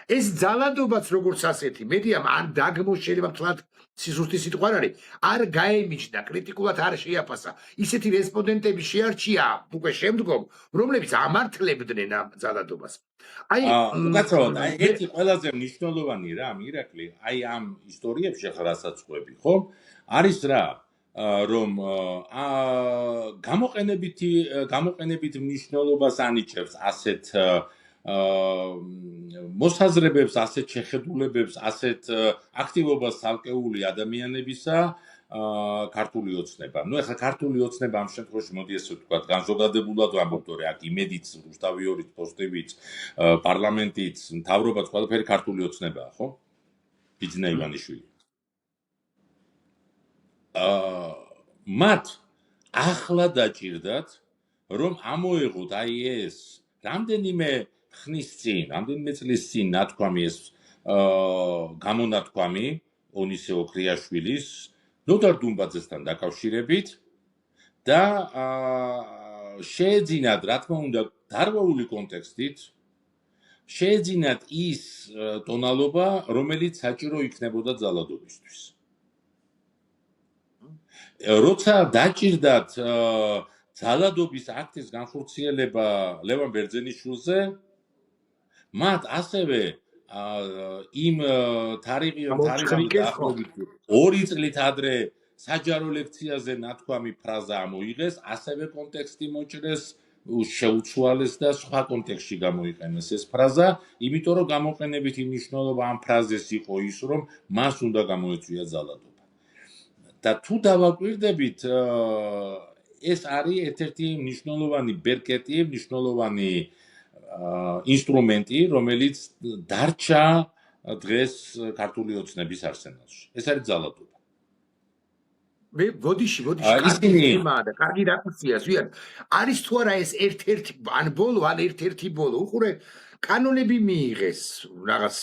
Speaker 3: ეს ძალადობაც როგორც ასეთი, მედიამ არ დაგმოშენება თლად სიზუსტი სიტყვა არ არის, არ გაემიჯნა, კრიტიკულად არ შეაფასა. ისეთი რესპონდენტები შეარჩია უკვე შემდგომ, რომლებიც ამართლებდნენ ამ ძალადობას.
Speaker 1: აი, უკაცრავად, აი ერთი ყველაზე მნიშვნელოვანი რა, მირაკლი, აი ამ ისტორიებში ახლა რასაც ყვები, ხო? არის რა, რომ გამოყენებით მნიშვნელობას ანიჭებს ასეთ მოსაზრებებს, ასეთ შეხედულებებს, ასეთ აქტივობას ცალკეული ადამიანებისა ქართული ოცნება. ნუ ეხლა ქართული ოცნება ამ შემთხვევაში მოდი ესე ვთქვათ, განზოგადებულად ვამბობთ, რომ აქ იმედიც, რუსთავიორიც, პოსტივიც, პარლამენტიც, მთავრობაც, ყველაფერი ქართული ოცნებაა, ხო? ბიძინა ივანიშვილი. მათ ახლა დაჭირდათ, რომ ამოეღოთ აი ეს რამდენიმე ხნის წინ, რამდენიმე წლის წინ ნათქვამი ეს გამონათქვამი ონისე ოქრიაშვილის ნოდარ დუმბაძესთან დაკავშირებით და შეეძინათ, რა თქმა უნდა, დარღვეული კონტექსტით, შეეძინათ ის ტონალობა, რომელიც საჭირო იქნებოდა ძალადობისთვის. როცა დაჭირდათ ძალადობის აქტის განხორციელება ლევან ბერძენიშვილზე, მათ ასევე იმ თარიღამდე დაახლოებით 2 წლით ადრე საჯარო ლექციაზე ნათქვამი ფრაზა ამოიღეს, ასევე კონტექსტი მოჭრეს, შეუცვალეს და სხვა კონტექსტში გამოიყენეს ეს ფრაზა, იმიტომ რომ გამოყენებითი მნიშვნელობა ამ ფრაზეს იყო ის, რომ მას უნდა გამოეწვია ძალადობა. და თუ დავაკვირდებით, ეს არის ერთ-ერთი მნიშვნელოვანი ბერკეტი, მნიშვნელოვანი ინსტრუმენტი, რომელიც დარჩა დღეს ქართული ოცნების არსენალში. ეს არის ძალადობა.
Speaker 3: მე ბოდიში კარგი რაკუსია ზვიან არის თუ არა ეს ერთ-ერთი ან ბოლო ან ერთ-ერთი ბოლო უყურე კანონები მიიღეს რაღაც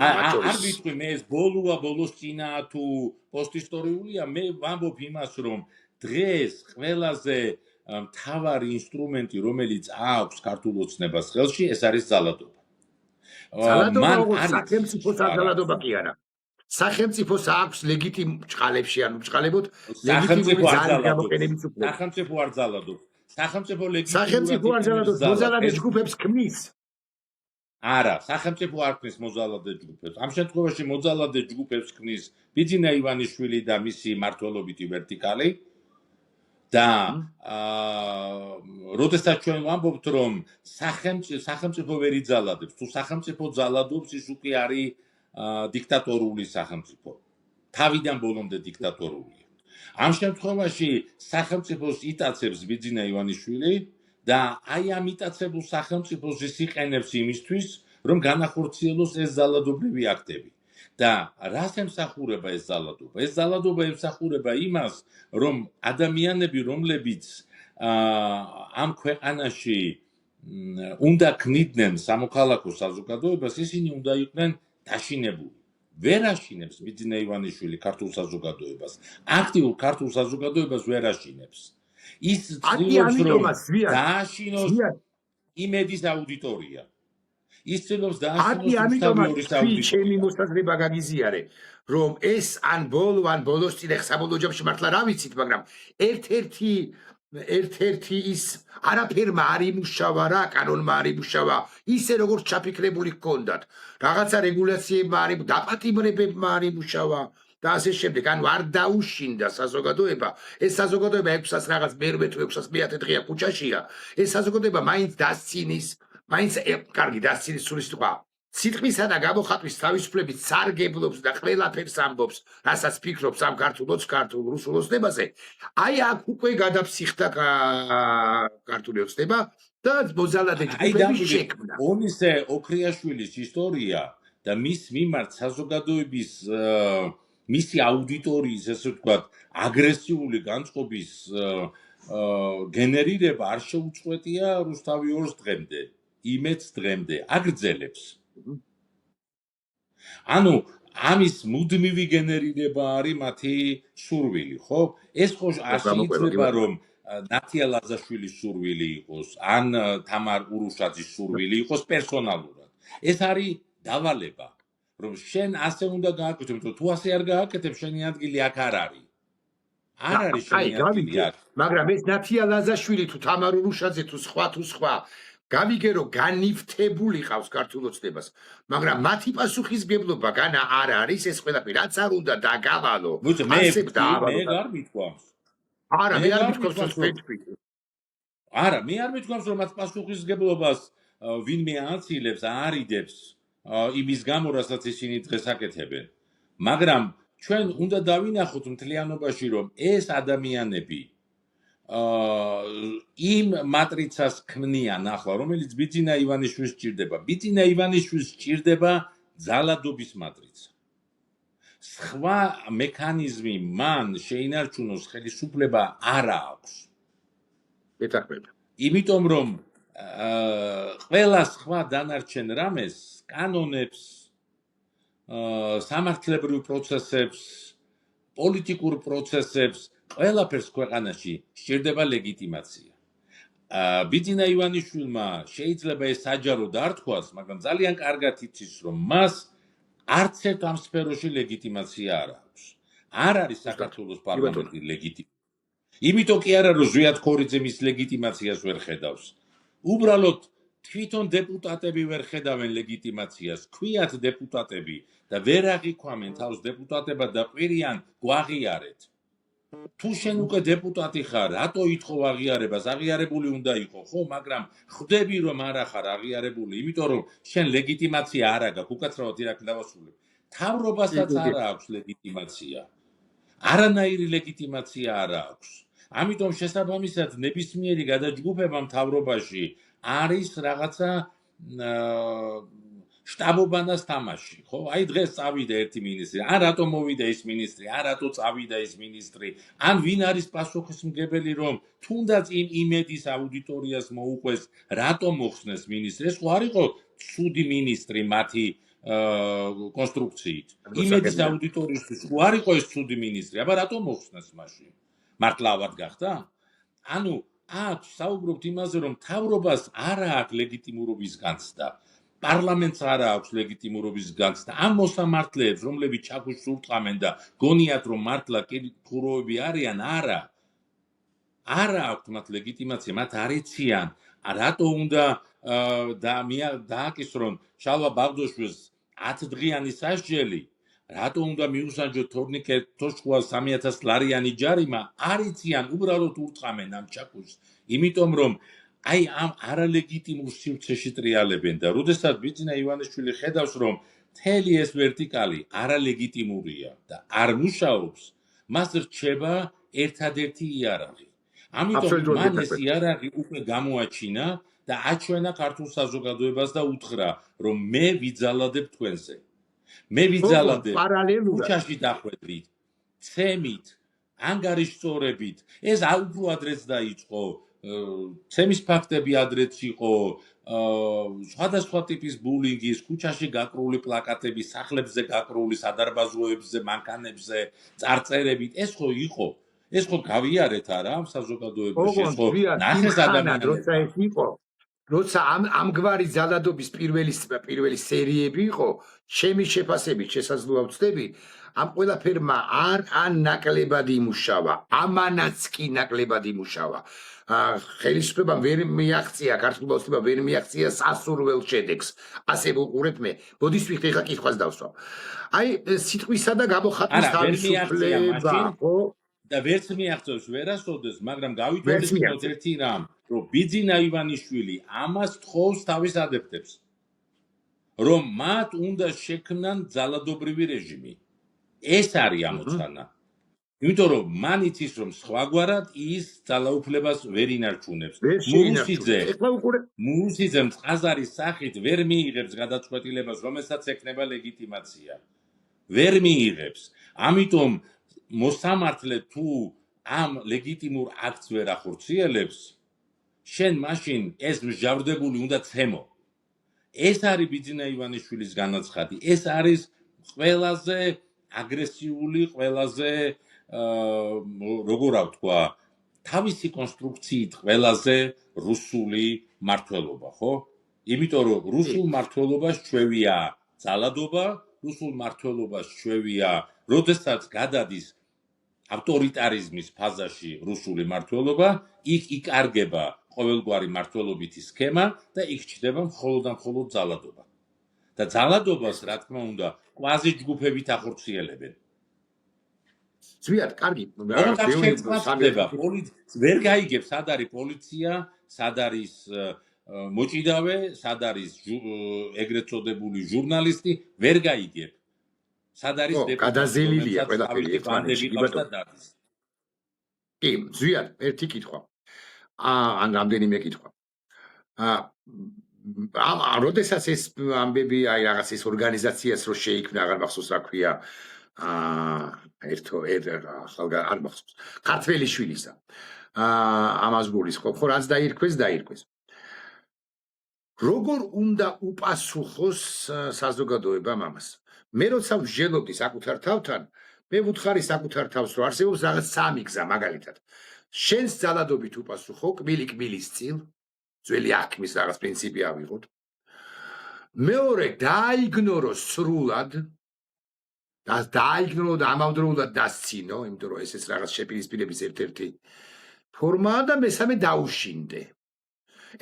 Speaker 1: არ ვიტყვი მე ეს ბოლოა ბოლოს წინა თუ პოსტისტორიულია მე ვამბობ იმას რომ დღეს ყველაზე მთავარი ინსტრუმენტი რომელიც აქვს ქართულ ოცნებას ხელში ეს არის ძალადობა.
Speaker 3: მან სახელმწიფო ძალადობა კი არა. სახელმწიფოს აქვს ლეგიტიმ ჭყალებში ანუ ჭყალებოდ ლეგიტიმური ძალის გამოყენების უფლება.
Speaker 1: სახელმწიფო არ ძალადობს. სახელმწიფო
Speaker 3: არ ძალადობს, მოზალადე ჯგუფებს ქმნის.
Speaker 1: არა, სახელმწიფო არ ქმნის მოზალადე ჯგუფებს. ამ შემთხვევაში მოზალადე ჯგუფებს ქმნის ბიძინა ივანიშვილი და მისი მმართველობითი ვერტიკალი. და როდესაც ჩვენ ვამბობთ რომ სახელმწიფო ვერ იძალადებს, თუ სახელმწიფო ძალადობს, ის უკვე არის დიქტატორული სახელმწიფო. თავიდან ბოლომდე დიქტატორულია. ამ შემთხვევაში სახელმწიფოს იტაცებს ბიძინა ივანიშვილი და აი ამ იტაცებულ სახელმწიფოს ის იყენებს იმისთვის, რომ განახორციელოს ეს ძალადობრივი აქტები. და რას ემსახურება ეს ძალადობა? ეს ძალადობა ემსახურება იმას, რომ ადამიანები, რომლებიც ამ ქვეყანაში უნდა ქმნიდნენ სამოქალაქო საზოგადოებას, ისინი უნდა იყვნენ დაშინებული. ვერ აშინებს ბიძინა ივანიშვილი ქართულ საზოგადოებას. აქტიურ ქართულ საზოგადოებას ვერ აშინებს. ის ცდილობს რომ დააშინოს იმედის აუდიტორია. ის ცდილობს დააშინოს
Speaker 3: ამიტომაც ჩემი მოსაზრება გაგიზიარე რომ ეს ან ბოლოს წინ საბოლოო ჯამში მართლა რა ვიცით მაგრამ ერთ-ერთი ის არაფერმა არ იმუშავა რა კანონმა არ იმუშავა ისე როგორც ჩაფიქრებული ჰქონდათ რაღაცა რეგულაციებმა არ დაპატიმრებებმა არ იმუშავა და ასე შემდეგ ანუ არ დაუშინდა საზოგადოება ეს საზოგადოება 600 რაღაც მერვე თუ 600 დღეა ქუჩაშია ეს საზოგადოება მაინც დასცინის მაინც კარგი დასცინის სული სიტყვა სიტყვისა და გამოხატვის თავისუფლებით სარგებლობს და ყველაფერს ამბობს რასაც ფიქრობს ამ ქართულ რუსულ ოცნებაზე აი აქ უკვე გადაფსიხდა ქართული ოცნება და მოზალადე ჯგუფები შექმნა
Speaker 1: ონისე ოქრიაშვილის ისტორია და მის მიმართ საზოგადოების მისი აუდიტორიის ესე ვთქვათ აგრესიული განწყობის გენერირება არ შეუწყვეტია რუსთავი ორს დღემდე იმეც დღემდე აგრძელებს ანუ ამის მუდმივი გენერირება არის მათი სურვილი ხო ეს ხო არ შეიძლება რომ ნათია ლაზაშვილის სურვილი იყოს ან თამარ ურუშაძის სურვილი იყოს პერსონალურად ეს არის დავალება რომ შენ ასე უნდა გააკეთო იმიტომ თუ ასე არ გააკეთებ შენი ადგილი აქ არ არის არ არის შენი ადგილი აქ
Speaker 3: მაგრამ ეს ნათია ლაზაშვილი თუ თამარ ურუშაძე თუ სხვა გავიგე რომ განიფთებული ყავს ქართულ ოცნებას მაგრამ მათი პასუხისგებლობა განა არ არის ეს ყველაფერი რაც არ უნდა დაგავალო
Speaker 1: მე არ მithქვამს
Speaker 3: არა მე არ მithქვამს
Speaker 1: არა მე არ მithქვამს რომ მათ პასუხისგებლობას ვინმე ააცილებს აარიდებს იმის გამო რასაც ისინი დღეს აკეთებენ მაგრამ ჩვენ უნდა დავინახოთ მთლიანობაში რომ ეს ადამიანები იმ მატრიცას ქმნიან ახლა რომელიც ბიძინა ივანიშვილს სჭირდება ბიძინა ივანიშვილს სჭირდება ძალადობის მატრიცა სხვა მექანიზმი მან შეინარჩუნოს ხელისუფლება არ აქვს
Speaker 3: მეთაყვება
Speaker 1: იმიტომ რომ ყველა სხვა დანარჩენ რამეს კანონებს სამართლებრივ პროცესებს პოლიტიკურ პროცესებს ყველაფერს ქვეყანაში სჭირდება ლეგიტიმაცია. ბიძინა ივანიშვილმა შეიძლება ეს საჯარო დართვას, მაგრამ ძალიან კარგად იცის, რომ მას არც ერთ ამ სფეროში ლეგიტიმაცია არ აქვს. არ არის საქართველოს პარლამენტი ლეგიტიმი. იმიტომ კი არა, რომ ზვიად ქორიძე მის ლეგიტიმაციას ვერ ხედავს. უბრალოდ თვითონ დეპუტატები ვერ ხედავენ ლეგიტიმაციას, ქვიათ დეპუტატები და ვერ აღიქვამენ თავს დეპუტატებად და ყვირიან გვაღიარეთ. თუ შენ უკვე დეპუტატი ხარ, რატო ითხოვ აღიარებას? აღიარებული უნდა იყო, ხო, მაგრამ ხვდები რომ არა ხარ აღიარებული, იმიტომ რომ შენ ლეგიტიმაცია არ აქვს, უკაცრავად ირაკლი დავასრულებ. მთავრობასაც არ აქვს ლეგიტიმაცია. არანაირი ლეგიტიმაცია არ აქვს. ამიტომ შესაბამისად ნებისმიერი გადაჯგუფება მთავრობაში არის რაღაცა შტაბობანას თამაში, ხო? აი დღეს წავიდა ერთი მინისტრი, ან რატო მოვიდა ეს მინისტრი, ან რატო წავიდა ეს მინისტრი, ან ვინ არის პასუხისმგებელი, რომ თუნდაც იმ იმედის აუდიტორიას მოუყვეს, რატო მოხსნეს მინისტრი? ეს ხო არ იყო ცუდი მინისტრი მათი კონსტრუქციით. იმედის აუდიტორიისთვის ხო არ იყო ეს ცუდი მინისტრი, აბა რატო მოხსნეს მაშინ? მართლავად გახდა? ანუ აქ საუბრობთ იმაზე, რომ მთავრობას არ აქვს ლეგიტიმურობის განცდა. პარლამენტს არ აქვს ლეგიტიმურობის განცდა. ამ მოსამართლეებს, რომლებიც ჩაქუშს ურტყამენ და გონიათ, რომ მართლა კუროები არიან, არა აქვთ მათ ლეგიტიმაცია, მათ არ იციან, რატო უნდა დააკისრონ შალვა ბაღდოშვილი 10 დღიანი სასჯელი, რატო უნდა მიუსანჯოთ თორნიკე თოშხუას 3000 ლარიანი ჯარიმა, არ იციან, უბრალოდ ურტყამენ ამ ჩაქუშს, იმიტომ რომ აი ამ არალეგიტიმურ სივრცეში ტრიალებენ და როდესაც ბიძინა ივანიშვილი ხედავს, რომ მთელი ეს ვერტიკალი არალეგიტიმურია და არ მუშაობს, მას რჩება ერთადერთი იარაღი. ამიტომ მან ეს იარაღი უკვე გამოაჩინა და აჩვენა ქართულ საზოგადოებას და უთხრა, რომ მე ვიძალადებ თქვენზე. მე ვიძალადებ ქუჩაში დახვედრით, ცემით, ანგარიშწორებით. ეს უფრო ადრეც დაიწყო. ცემის ფაქტები ადრეც იყო, სხვადასხვა ტიპის ბულინგის, ქუჩაში გაკრული პლაკატები, სახლებზე გაკრული, სადარბაზოებზე, მანქანებზე, წარწერებით, ეს ხო იყო. ეს ხო გავიარეთ არა ამ საზოგადოებაში, ეს ხო ნახეს ადამიანებს.
Speaker 3: როცა ეს იყო, როცა ამგვარი ძალადობის პირველი სერიები იყო, ჩემი შეფასებით შესაძლოა ვწდები, ამ ყველაფერმა არ ნაკლებად იმუშავა, ამანაც კი ნაკლებად იმუშავა. ხელისუფლებამ ვერ მიაღწია, ქართულ ოცნებამ ვერ მიაღწია სასურველ შედეგს. ასე ვუყურებ მე. ბოდიშ ვიხდი ხა კითხვას დავსვამ. აი სიტყვისა და გამოხატვის თავისუფლება, ხო?
Speaker 1: და ვერც მიაღწევს ვერასოდეს, მაგრამ გავითვალისწინოთ ერთი რამ, რომ ბიძინა ივანიშვილი ამას თხოვს თავის ადეპტებს, რომ მათ უნდა შექმნან ძალადობრივი რეჟიმი. ეს არის ამოცანა. იმიტომ რომ მან იცის, რომ სხვაგვარად ის ძალაუფლებას ვერ ინარჩუნებს. მურუსიძემ წყაზარის სახით ვერ მიიღებს გადაწყვეტილებას, რომელსაც ექნება ლეგიტიმაცია. ვერ მიიღებს. ამიტომ მოსამართლე თუ ამ ლეგიტიმურ აქტს ვერ ახორციელებს, შენ მაშინ ეს მსჯავრდებული უნდა ცემო. ეს არის ბიძინა ივანიშვილის განაცხადი. ეს არის ყველაზე აგრესიული, ყველაზე როგორ ვთქვა, თავისი კონსტრუქციით ყველაზე რუსული მართლობა, ხო? იმიტომ რომ რუსულ მართლობას ჩვევია ძალადობა, რუსულ მართლობას ჩვევია, როდესაც გადადის ავტორიტარიზმის ფაზაში რუსული მართლობა, იქ იკარგება ყოველგვარი მართლობითი სქემა და იქ ჩნდება მხოლოდ და მხოლოდ ძალადობა. და ძალადობას, რა თქმა უნდა, კვაზი ჯგუფებით ახორციელებენ.
Speaker 3: ზვიად, კარგი.
Speaker 1: ვერ გაიგებს, სად არის პოლიცია, სად არის მოჭიდავე, სად არის ეგრეთ წოდებული ჟურნალისტი, ვერ გაიგებ. სად არის
Speaker 3: გადაზელილია ყველაფერი ერთმანეთში. კი, ზვიად, ერთი კითხვა. ან რამდენიმე კითხვა. როდესაც ეს ამბები, აი რაღაც ეს ორგანიზაციას რო შეიქმნა, აღარ მახსოვს რა ქვია, არ მახსოვს. ქართველი შვილისა. ამას გულისხმობ, ხო, რაც დაირქვეს. როგორ უნდა უპასუხოს საზოგადოებამ ამას? მე როცა ვსჯელობდი საკუთარ თავთან, მე ვუთხარი საკუთარ თავს, რომ არსებობს რაღაც სამი გზა, მაგალითად. შენს ძალადობით უპასუხო, კბილი-კბილის წილ, ძველი აღქმის რაღაც პრინციპი ავიღოთ. მეორე დაიგნორო სრულად და დაიგნორო და ამავდროულად დასცინო, იმიტომ რომ ესეც რაღაც შეპირისპირების ერთ-ერთი ფორმაა და მესამე დაუშინდე.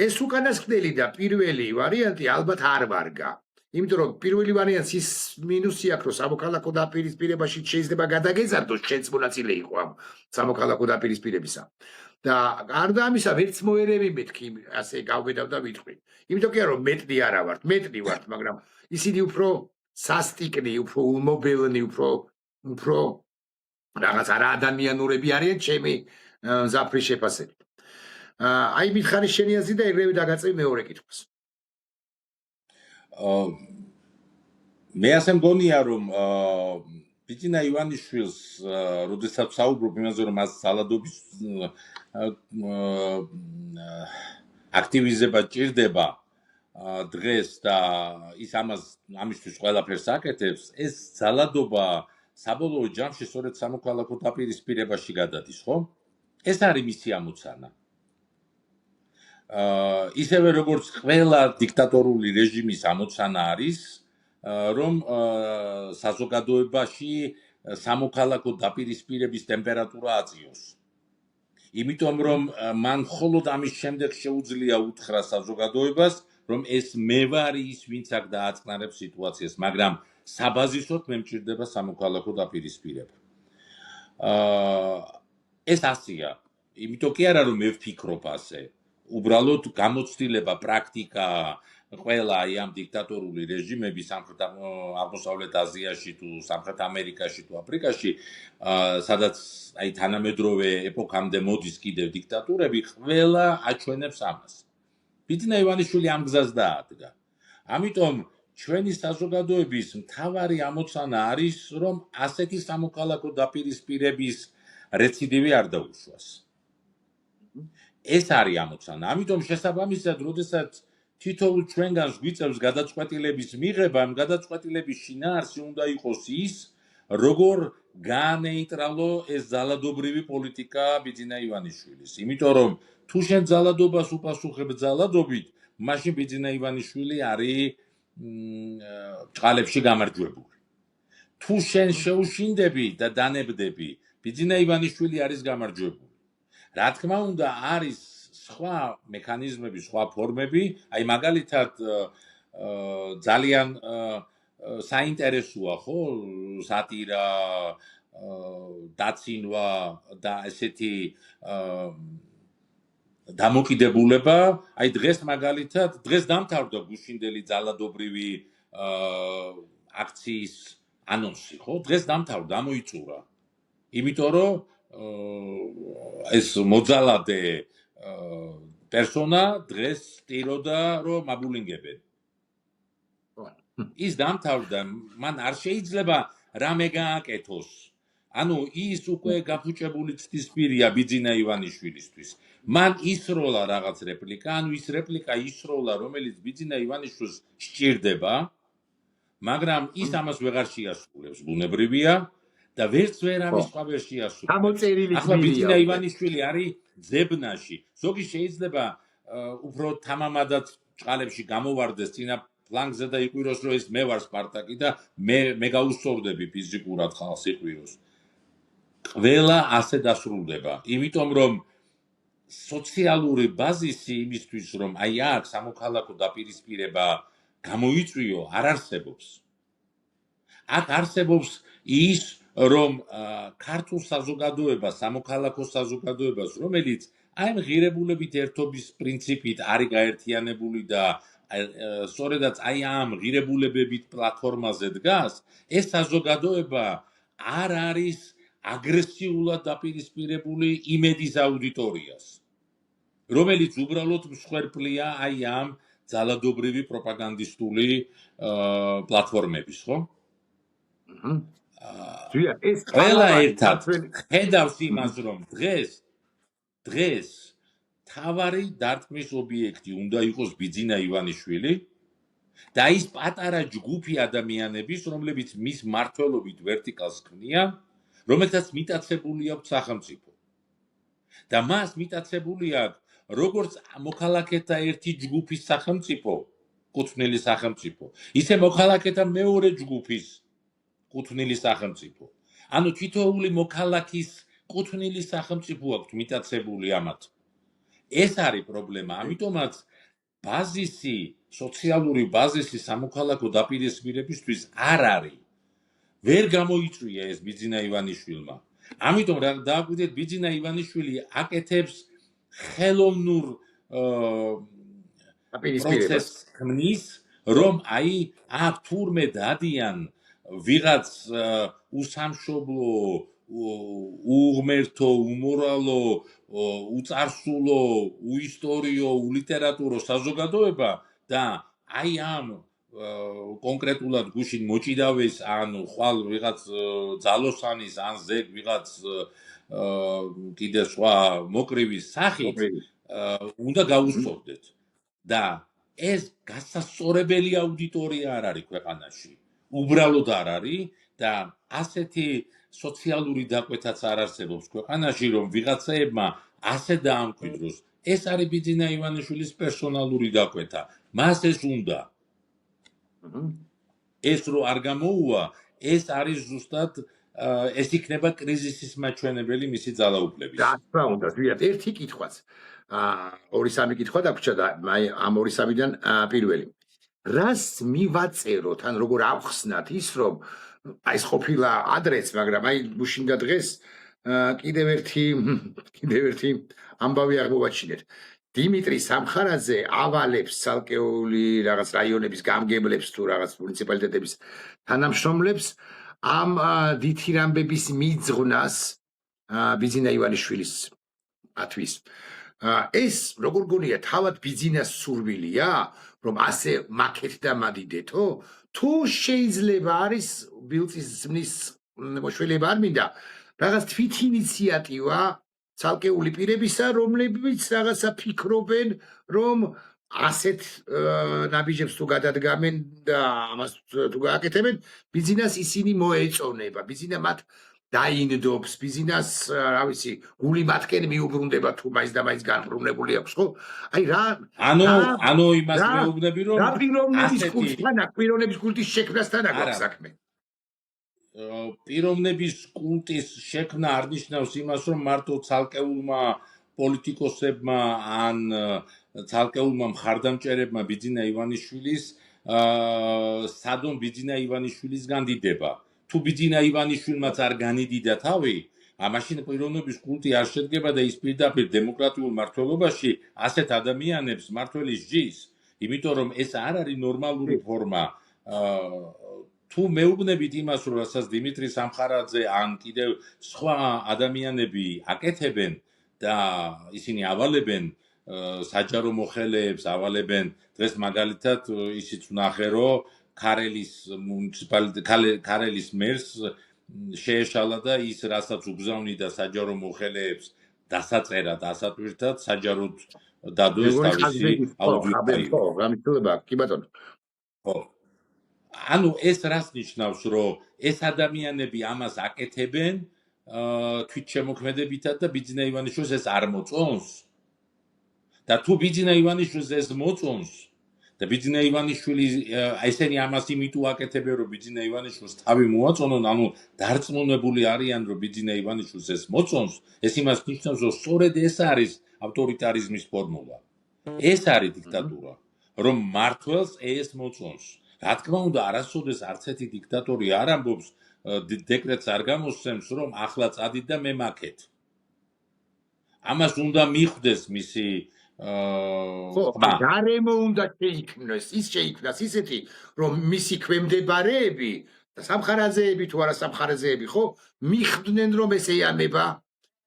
Speaker 3: ეს უკანასკნელი და პირველი ვარიანტი ალბათ არ ვარგა. იმიტომ რომ პირველი ვარიანტს ის მინუსი აქვს, რომ სამოქალაქო დაპირისპირებაში შეიძლება გადაგეზარდოს შენც მონაწილე იყო ამ სამოქალაქო დაპირისპირებისა. და გარდა ამისა, ვერც მოერევი მეთქი, ასე გავბედავ და ვიტყვი. იმიტომ კი არა, რომ მეტნი არა ვართ, მეტნი ვართ, მაგრამ ისინი უფრო სასტიკნი, უფრო ულმობელნი, უფრო რაღაც არაადამიანურები არიან ჩემი მზაფრის შეფასებით. აი მითხარი შენი აზრი და ეგრევე დაგაწევი მეორე კითხვას.
Speaker 1: მე ასე მგონია, რომ ბიძინა ივანიშვილს, როდესაც საუბრობ იმაზე, რომ მას ძალადობის აქტივიზება ჭირდება დღეს და ის ამისთვის ყველაფერს აკეთებს, ეს ძალადობა საბოლოო ჯამში სწორედ სამოქალაქო დაპირისპირებაში გადადის, ხო? ეს არის მისი ამოცანა. ისევე როგორც ყველა დიქტატორული რეჟიმის ამოცანა არის, რომ საზოგადოებაში სამოქალაქო დაპირისპირების ტემპერატურა აწიოს. იმიტომ რომ მან მხოლოდ ამის შემდეგ შეუძლია უთხრა საზოგადოებას, რომ ეს მე ვარ ის, ვინც აქ დააწყნარებს სიტუაციას, მაგრამ საბაზისოდ მე მჭირდება სამოქალაქო დაპირისპირება. ეს ასია. იმიტომ კი არა რომ მე ვფიქრობ ასე. უბრალოდ გამოცდილება, პრაქტიკა ყველა აი ამ დიქტატორული რეჟიმები სამხრეთ აღმოსავლეთ აზიაში თუ სამხრეთ ამერიკაში თუ აფრიკაში, სადაც აი თანამედროვე ეპოქამდე მოდის კიდევ დიქტატურები, ყველა აჩვენებს ამას. ბიძინა ივანიშვილი ამ გზას დაადგა. ამიტომ ჩვენი საზოგადოების მთავარი ამოცანა არის, რომ ასეთი სამოქალაქო დაპირისპირების რეციდივი არ დაუშვას. ეს არის ამოცანა. ამიტომ შესაბამისად, როდესაც თითოეულ ჩვენგანს გვიწევს გადაწყვეტილების მიღება, ამ გადაწყვეტილების შინაარსი უნდა იყოს ის, როგორ გაანეიტრალო ეს ძალადობრივი პოლიტიკა ბიძინა ივანიშვილის. იმიტომ რომ თუ შენ ძალადობას უპასუხებ ძალადობით, მაშინ ბიძინა ივანიშვილი არის ჭყალებში გამარჯვებული. თუ შენ შეუშინდები და დანებდები, ბიძინა ივანიშვილი არის გამარჯვებული. რა თქმა უნდა, არის სხვა მექანიზმები, სხვა ფორმები, აი მაგალითად ძალიან საინტერესოა, ხო, სატირა, დაცინვა და ესეთი დამოკიდებულება, აი დღეს მაგალითად, დღეს დამთავრდა გუშინდელი ძალადობრივი აქციის ანონსი, ხო? დღეს დამთავრდა, ამოიწურა. იმიტომ რომ ეს მოძალადე პერსონა დღეს სტიროდა, რომ მაბულინგებენ. ის დამთავრდა, მან არ შეიძლება რამე გააკეთოს. ანუ ის უკვე გაფუჭებული ცდისპირია ბიძინა ივანიშვილისთვის. მან ისროლა რაღაც რეპლიკა, ანუ ის რეპლიკა ისროლა, რომელიც ბიძინა ივანიშვილს სჭირდება, მაგრამ ის ამას ვეღარ შეასრულებს, ბუნებრივია. და ვერც ამის სხვა ვერ შეასრულებს. ახლა ბიძინა ივანიშვილი არის ძებნაში. ზოგი შეიძლება უფრო თამამადად ჭყალებში გამოვარდეს წინა ფლანგზე და იყვიროს, რომ ეს მე ვარ სპარტაკი და მე გაუსწორდები ფიზიკურად ხალხს იყვიროს. ყველა ასე დასრულდება. იმიტომ რომ სოციალური ბაზისი იმისთვის, რომ აი აქ სამოქალაქო დაპირისპირება გამოიწვიო, არ არსებობს. აქ არსებობს ის, რომ ქართულ საზოგადოებას, სამოქალაქო საზოგადოებას, რომელიც აი ღირებულებით ერთობის პრინციპით არის გაერთიანებული და სწორედაც აი ამ ღირებულებებით პლატფორმაზე დგას, ეს საზოგადოება არ არის აგრესიულად დაპირისპირებული იმედის აუდიტორიას, რომელიც უბრალოდ მსხვერპლია აი ამ ძალადობრივი პროპაგანდისტული პლატფორმების, ხო? ყველა ერთად ხედავს იმას, რომ დღეს თავარი დარტყმის ობიექტი უნდა იყოს ბიძინა ივანიშვილი და ის პატარა ჯგუფი ადამიანების, რომლებიც მის მმართველობით ვერტიკალს ქმნიან, რომელთაც მიტაცებული აქვს სახელმწიფო. და მას მიტაცებული აქვს როგორც მოქალაქეთა ერთი ჯგუფის სახელმწიფო, კუთვნილი სახელმწიფო, ისე მოქალაქეთა მეორე ჯგუფის კუთვნილი სახელმწიფო. ანუ თითოეული მოქალაქის კუთვნილი სახელმწიფო აქვს მიტაცებული ამათ. ეს არის პრობლემა, ამიტომაც ბაზისი, სოციალური ბაზისი სამოქალაქო დაპირისპირებისთვის არ არის. ვერ გამოიწვია ეს ბიძინა ივანიშვილმა. ამიტომ რა დააკვირდეთ, ბიძინა ივანიშვილი აკეთებს ხელოვნურ პროცესს ქმნის, რომ აი აქ თურმე დადიან ვიღაც უსამშობლო, უღმერთო, უმორალო, უწარსულო, უისტორიო, ულიტერატურო საზოგადოება და აი ამ კონკრეტულად გუშინ მოჭიდავეს ან ხვალ ვიღაც ძალოსანის ან ზეგ ვიღაც კიდე სხვა მოკრივის სახით უნდა გაუსწორდეთ და ეს გასასწორებელი აუდიტორია არ არის ქვეყანაში. უბრალოდ არ არის და ასეთი სოციალური დაკვეთაც არ არსებობს ქვეყანაში, რომ ვიღაცაებმა ასე დაამკვიდროს. ეს არის ბიძინა ივანიშვილის პერსონალური დაკვეთა. მას ეს უნდა. ეს რო არ გამოუვა, ეს არის ზუსტად ეს იქნება კრიზისის მაჩვენებელი მისი ძალაუფლების.
Speaker 3: რა თქმა უნდა, ზვიად, ერთი კითხვაც. 2-3 კითხვა დაგვრჩა და აი ამ 2-3-დან პირველი. რას მივაწეროთ, ან როგორ ავხსნათ ის, რომ აი ეს ყოფილა ადრეც, მაგრამ აი გუშინდა დღეს კიდევ ერთი ამბავი აღმოვაჩინეთ. დიმიტრი სამხარაძე ავალებს ცალკეული რაღაც რაიონების გამგებლებს თუ რაღაც მუნიციპალიტეტების თანამშრომლებს ამ დითირამბების მიძღვნას ბიძინა ივანიშვილის ათვის. ეს როგორ გონია თავად ბიძინას სურვილია, რომ ასე მაკეთ დამადიდეთო? თუ შეიძლება არის ბილწის ზმნის მოშველება არ მინდა, რაღაც თვით ინიციატივა ცალკეული პირებისა, რომლებიც რაღაცა ფიქრობენ, რომ ასეთ ნაბიჯებს თუ გადადგამენ და ამას თუ გააკეთებენ, ბიძინას ისინი მოეწონება, ბიძინა მათ დაინდობს, ბიძინას, რა ვიცი, გული მათკენ მიუბრუნდება თუ მაინც და მაინც განბრუნებული აქვს, ხო? აი რა
Speaker 1: ანუ იმას მეუბნები, რომ
Speaker 3: რა პიროვნების კულტთან აქვს, პიროვნების კულტის შექმნასთან აქვს საქმე.
Speaker 1: პიროვნების კულტის შექმნა არ ნიშნავს იმას, რომ მარტო ცალკეულმა პოლიტიკოსებმა ან ცალკეულმა მხარდამჭერებმა ბიძინა ივანიშვილის სადონ ბიძინა ივანიშვილისგან დიდება. თუ ბიძინა ივანიშვილმაც არ განიდიდა თავი, მაშინ პიროვნების კულტი არ შედგება და ის პირდაპირ დემოკრატიულ მმართველობაში ასეთ ადამიანებს მმართველის ჯის, იმიტომ რომ ეს არ არის ნორმალური ფორმა. თუ მეუბნებით იმას, რომ რასაც დიმიტრი სამხარაძე ან კიდევ სხვა ადამიანები აკეთებენ და ისინი ავალებენ საჯარო მოხელეებს, ავალებენ დღეს მაგალითად ისიც ვნახე, რომ ქარელის მერს შეეშალა და ის რასაც უგზავნიდა საჯარო მოხელეებს დასაწერად, ასატვირთად საჯაროდ დადოს თავისი აუდიტორია.
Speaker 3: რა მიცდილება, კი ბატონო.
Speaker 1: ხო. ანუ ეს რას ნიშნავს, რომ ეს ადამიანები ამას აკეთებენ თვითშემოქმედებითად და ბიძინა ივანიშვილს ეს არ მოწონს? და თუ ბიძინა ივანიშვილს ეს მოწონს და ბიძინა ივანიშვილი ესენი ამას იმიტომ აკეთებენ, რომ ბიძინა ივანიშვილს თავი მოაწონონ, ანუ დარწმუნებული არიან, რომ ბიძინა ივანიშვილს ეს მოწონს, ეს იმას ნიშნავს, რომ სწორედ ეს არის ავტორიტარიზმის ფორმულა. ეს არის დიქტატურა, რომ მმართველს ეს მოწონს. რა თქმა უნდა, არასოდეს არც ერთი დიქტატორი არ ამბობს, დეკრეტს არ გამოსცემს, რომ ახლა წადით და მე მაკეთ. ამას უნდა მიხვდეს მისი
Speaker 3: გარემო უნდა შეიქმნას, ის შეიქმნას ისეთი, რომ მისი ქვემდებარეები და სამხარაძეები თუ არა სამხარაძეები, ხო, მიხვდნენ, რომ ეს ეანება,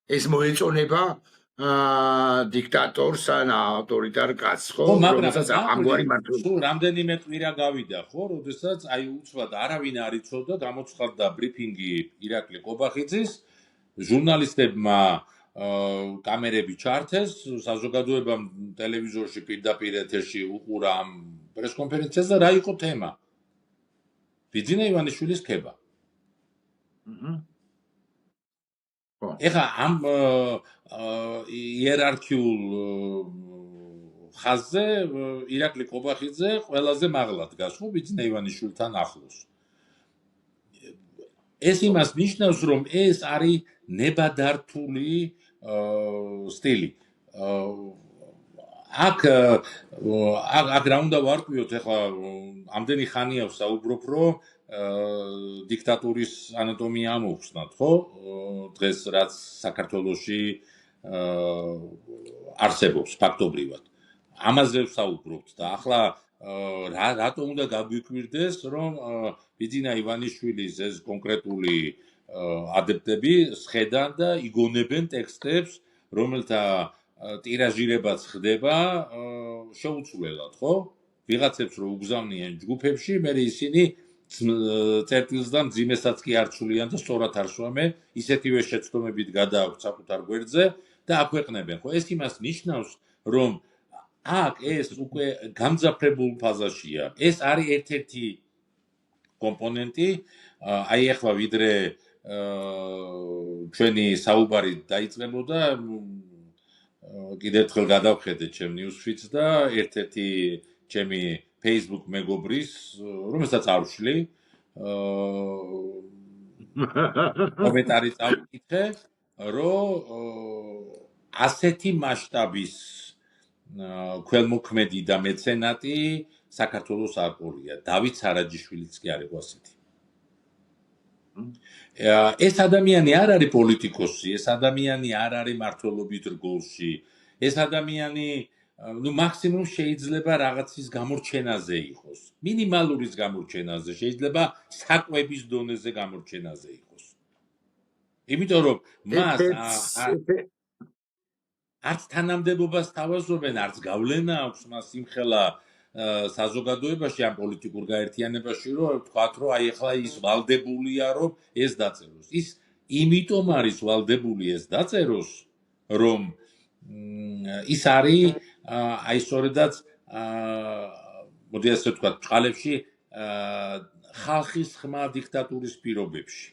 Speaker 3: ეს მოეწონება დიქტატორს ან ავტორიტარ კაცს, ხო, რომელსაც ამგვარი მართლობა.
Speaker 1: სულ რამდენიმე კვირა გავიდა, ხო, როდესაც აი უცბად არავინ არ იცოდა, გამოცხადდა ბრიფინგი ირაკლი ყობახიძის, ჟურნალისტებმა კამერები ჩართეს, საზოგადოებამ ტელევიზორში პირდაპირ ეთერში უყურა ამ პრესკონფერენციას და რა იყო თემა? ბიძინა ივანიშვილის ქება. ეხლა ამ იერარქიულ ხაზზე ირაკლი ყობახიძე ყველაზე მაღლა დგას, ხო, ბიძინა ივანიშვილთან ახლოს. ეს იმას ნიშნავს, რომ ეს არის ნებადართული სტილი. აქ რა უნდა ვარკვიოთ, ეხლა ამდენი ხანია ვსაუბრობ, რომ დიქტატურის ანატომია ამოვხსნათ, ხო? დღეს რაც საქართველოში არსებობს ფაქტობრივად. ამაზე ვსაუბრობთ და ახლა რატომ უნდა გაგვიკვირდეს, რომ ბიძინა ივანიშვილის ეს კონკრეტული ადეპტები სხედან და იგონებენ ტექსტებს, რომელთა ტირაჟირებაც ხდება შეუცვლელად, ხო? ვიღაცებს რო უგზავნიან ჯგუფებში, მე ისინი წერტილს და მძიმესაც კი არ ცვლიან და სწორად არ სვამენ, ისეთივე შეცდომებით გადააქვთ საკუთარ გვერდზე და აქვეყნებენ, ხო? ეს იმას ნიშნავს, რომ აქ ეს უკვე გამძაფრებულ ფაზაშია. ეს არის ერთ-ერთი კომპონენტი, აი ახლა ვიდრე ჩვენი საუბარი დაიწყებოდა, კიდევ ერთხელ გადავხედე ჩემ ნიუსფიდს და ერთ-ერთი ჩემი Facebook მეგობრის, რომელსაც არ ვშლი, კომენტარი წავიკითხე, რომ ასეთი მასშტაბის ქველმოქმედი და მეცენატი საქართველოს არ ყოლია. დავით სარაჯიშვილიც კი არ იყო ასეთი. ეს ადამიანი არ არის პოლიტიკოსი, ეს ადამიანი არ არის მმართველობით რგოლში. ეს ადამიანი, მაქსიმუმ შეიძლება რაღაცის გამორჩენაზე იყოს. მინიმალურის გამორჩენაზე, შეიძლება საკვების დონეზე გამორჩენაზე იყოს. იმიტომ რომ მას არც თანამდებობას თავაზობენ, არც გავლენა აქვს მას იმხელა საზოგადოებაში ან პოლიტიკურ გაერთიანებაში, რომ ვთქვათ, რომ აი ახლა ის ვალდებულია, რომ ეს დაწეროს. ის იმიტომ არის ვალდებული ეს დაწეროს, რომ ის არის აი სწორედაც მოდი ასე ვთქვათ, წყალებში ხალხის ხმა დიქტატურის პირობებში.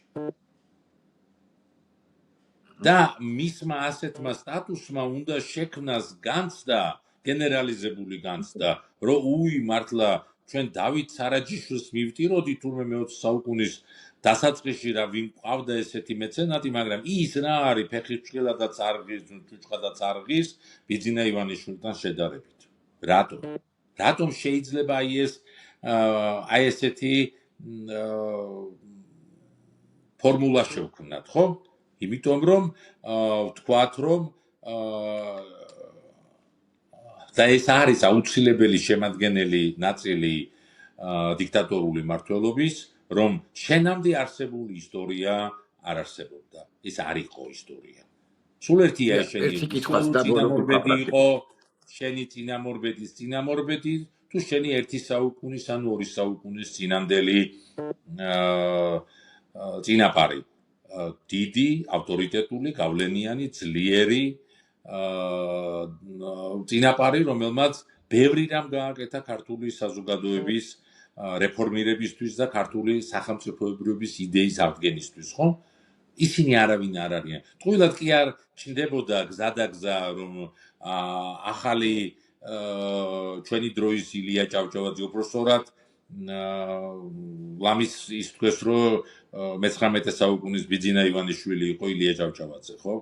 Speaker 1: და მისმა ასეთმა სტატუსმა უნდა შექმნას განცდა, გენერალიზებული განცდა, რომ მართლა ჩვენ დავით სარაჯიშვილს მივტიროდი თურმე მე-20 საუკუნის დასაწყისში რა ვინ ყავდა ესეთი მეცენატი, მაგრამ ის რა არის ფეხიჩქილადაც არ ღირს, ჩუჩხადაც არ ღირს ბიძინა ივანიშვილთან შედარებით. რატომ შეიძლება აი ესეთი ფორმულა შევქმნათ, ხო? იმიტომ რომ ვთქვათ, რომ და ეს არის აუცილებელი შემადგენელი ნაწილი დიქტატორული მმართველობის, რომ შენამდე არსებული ისტორია არ არსებობდა. ეს არ იყო ისტორია. სულ ერთია შენი წინამორბედი იყო, შენი წინამორბედის წინამორბედი, თუ შენი 1 საუკუნის ან 2 საუკუნის წინანდელი წინაპარი. დიდი, ავტორიტეტული, გავლენიანი, ძლიერი წინაპარი, რომელმაც ბევრი რამ გააკეთა ქართული საზოგადოების რეფორმირებისთვის და ქართული სახელმწიფოებრიობის იდეის აღდგენისთვის, ხო? ისინი არავინ არ არიან. ტყუილად კი არ ჩნდებოდა გზადაგზა, რომ ახალი ჩვენი დროის ილია ჭავჭავაძე უბრალოდ ლამის ის თქვეს, რომ 19 საუკუნის ბიძინა ივანიშვილი იყო ილია ჭავჭავაძე, ხო?